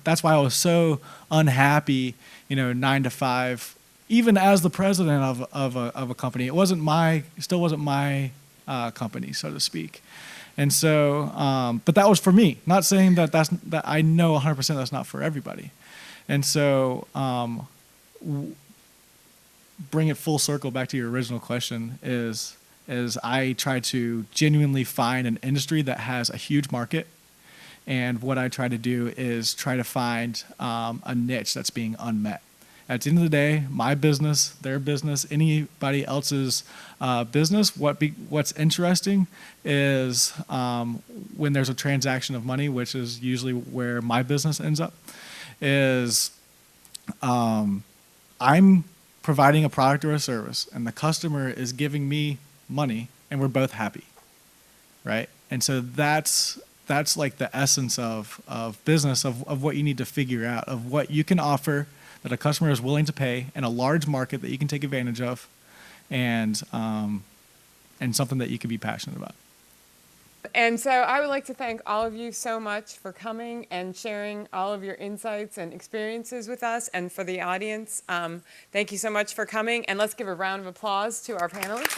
that's why I was so unhappy, 9 to 5, even as the president of a company. It still wasn't my company, so to speak. And so, but that was for me. Not saying that I know 100% that's not for everybody. And so, bring it full circle back to your original question is I try to genuinely find an industry that has a huge market And what I try to do is try to find a niche that's being unmet. At the end of the day, my business, their business, anybody else's business, what's interesting is when there's a transaction of money, which is usually where my business ends up, is I'm providing a product or a service, and the customer is giving me money, and we're both happy, right? And so that's like the essence of business, of what you need to figure out, of what you can offer that a customer is willing to pay in a large market that you can take advantage of, and something that you can be passionate about. And so I would like to thank all of you so much for coming and sharing all of your insights and experiences with us, and for the audience. Thank you so much for coming, and let's give a round of applause to our panelists.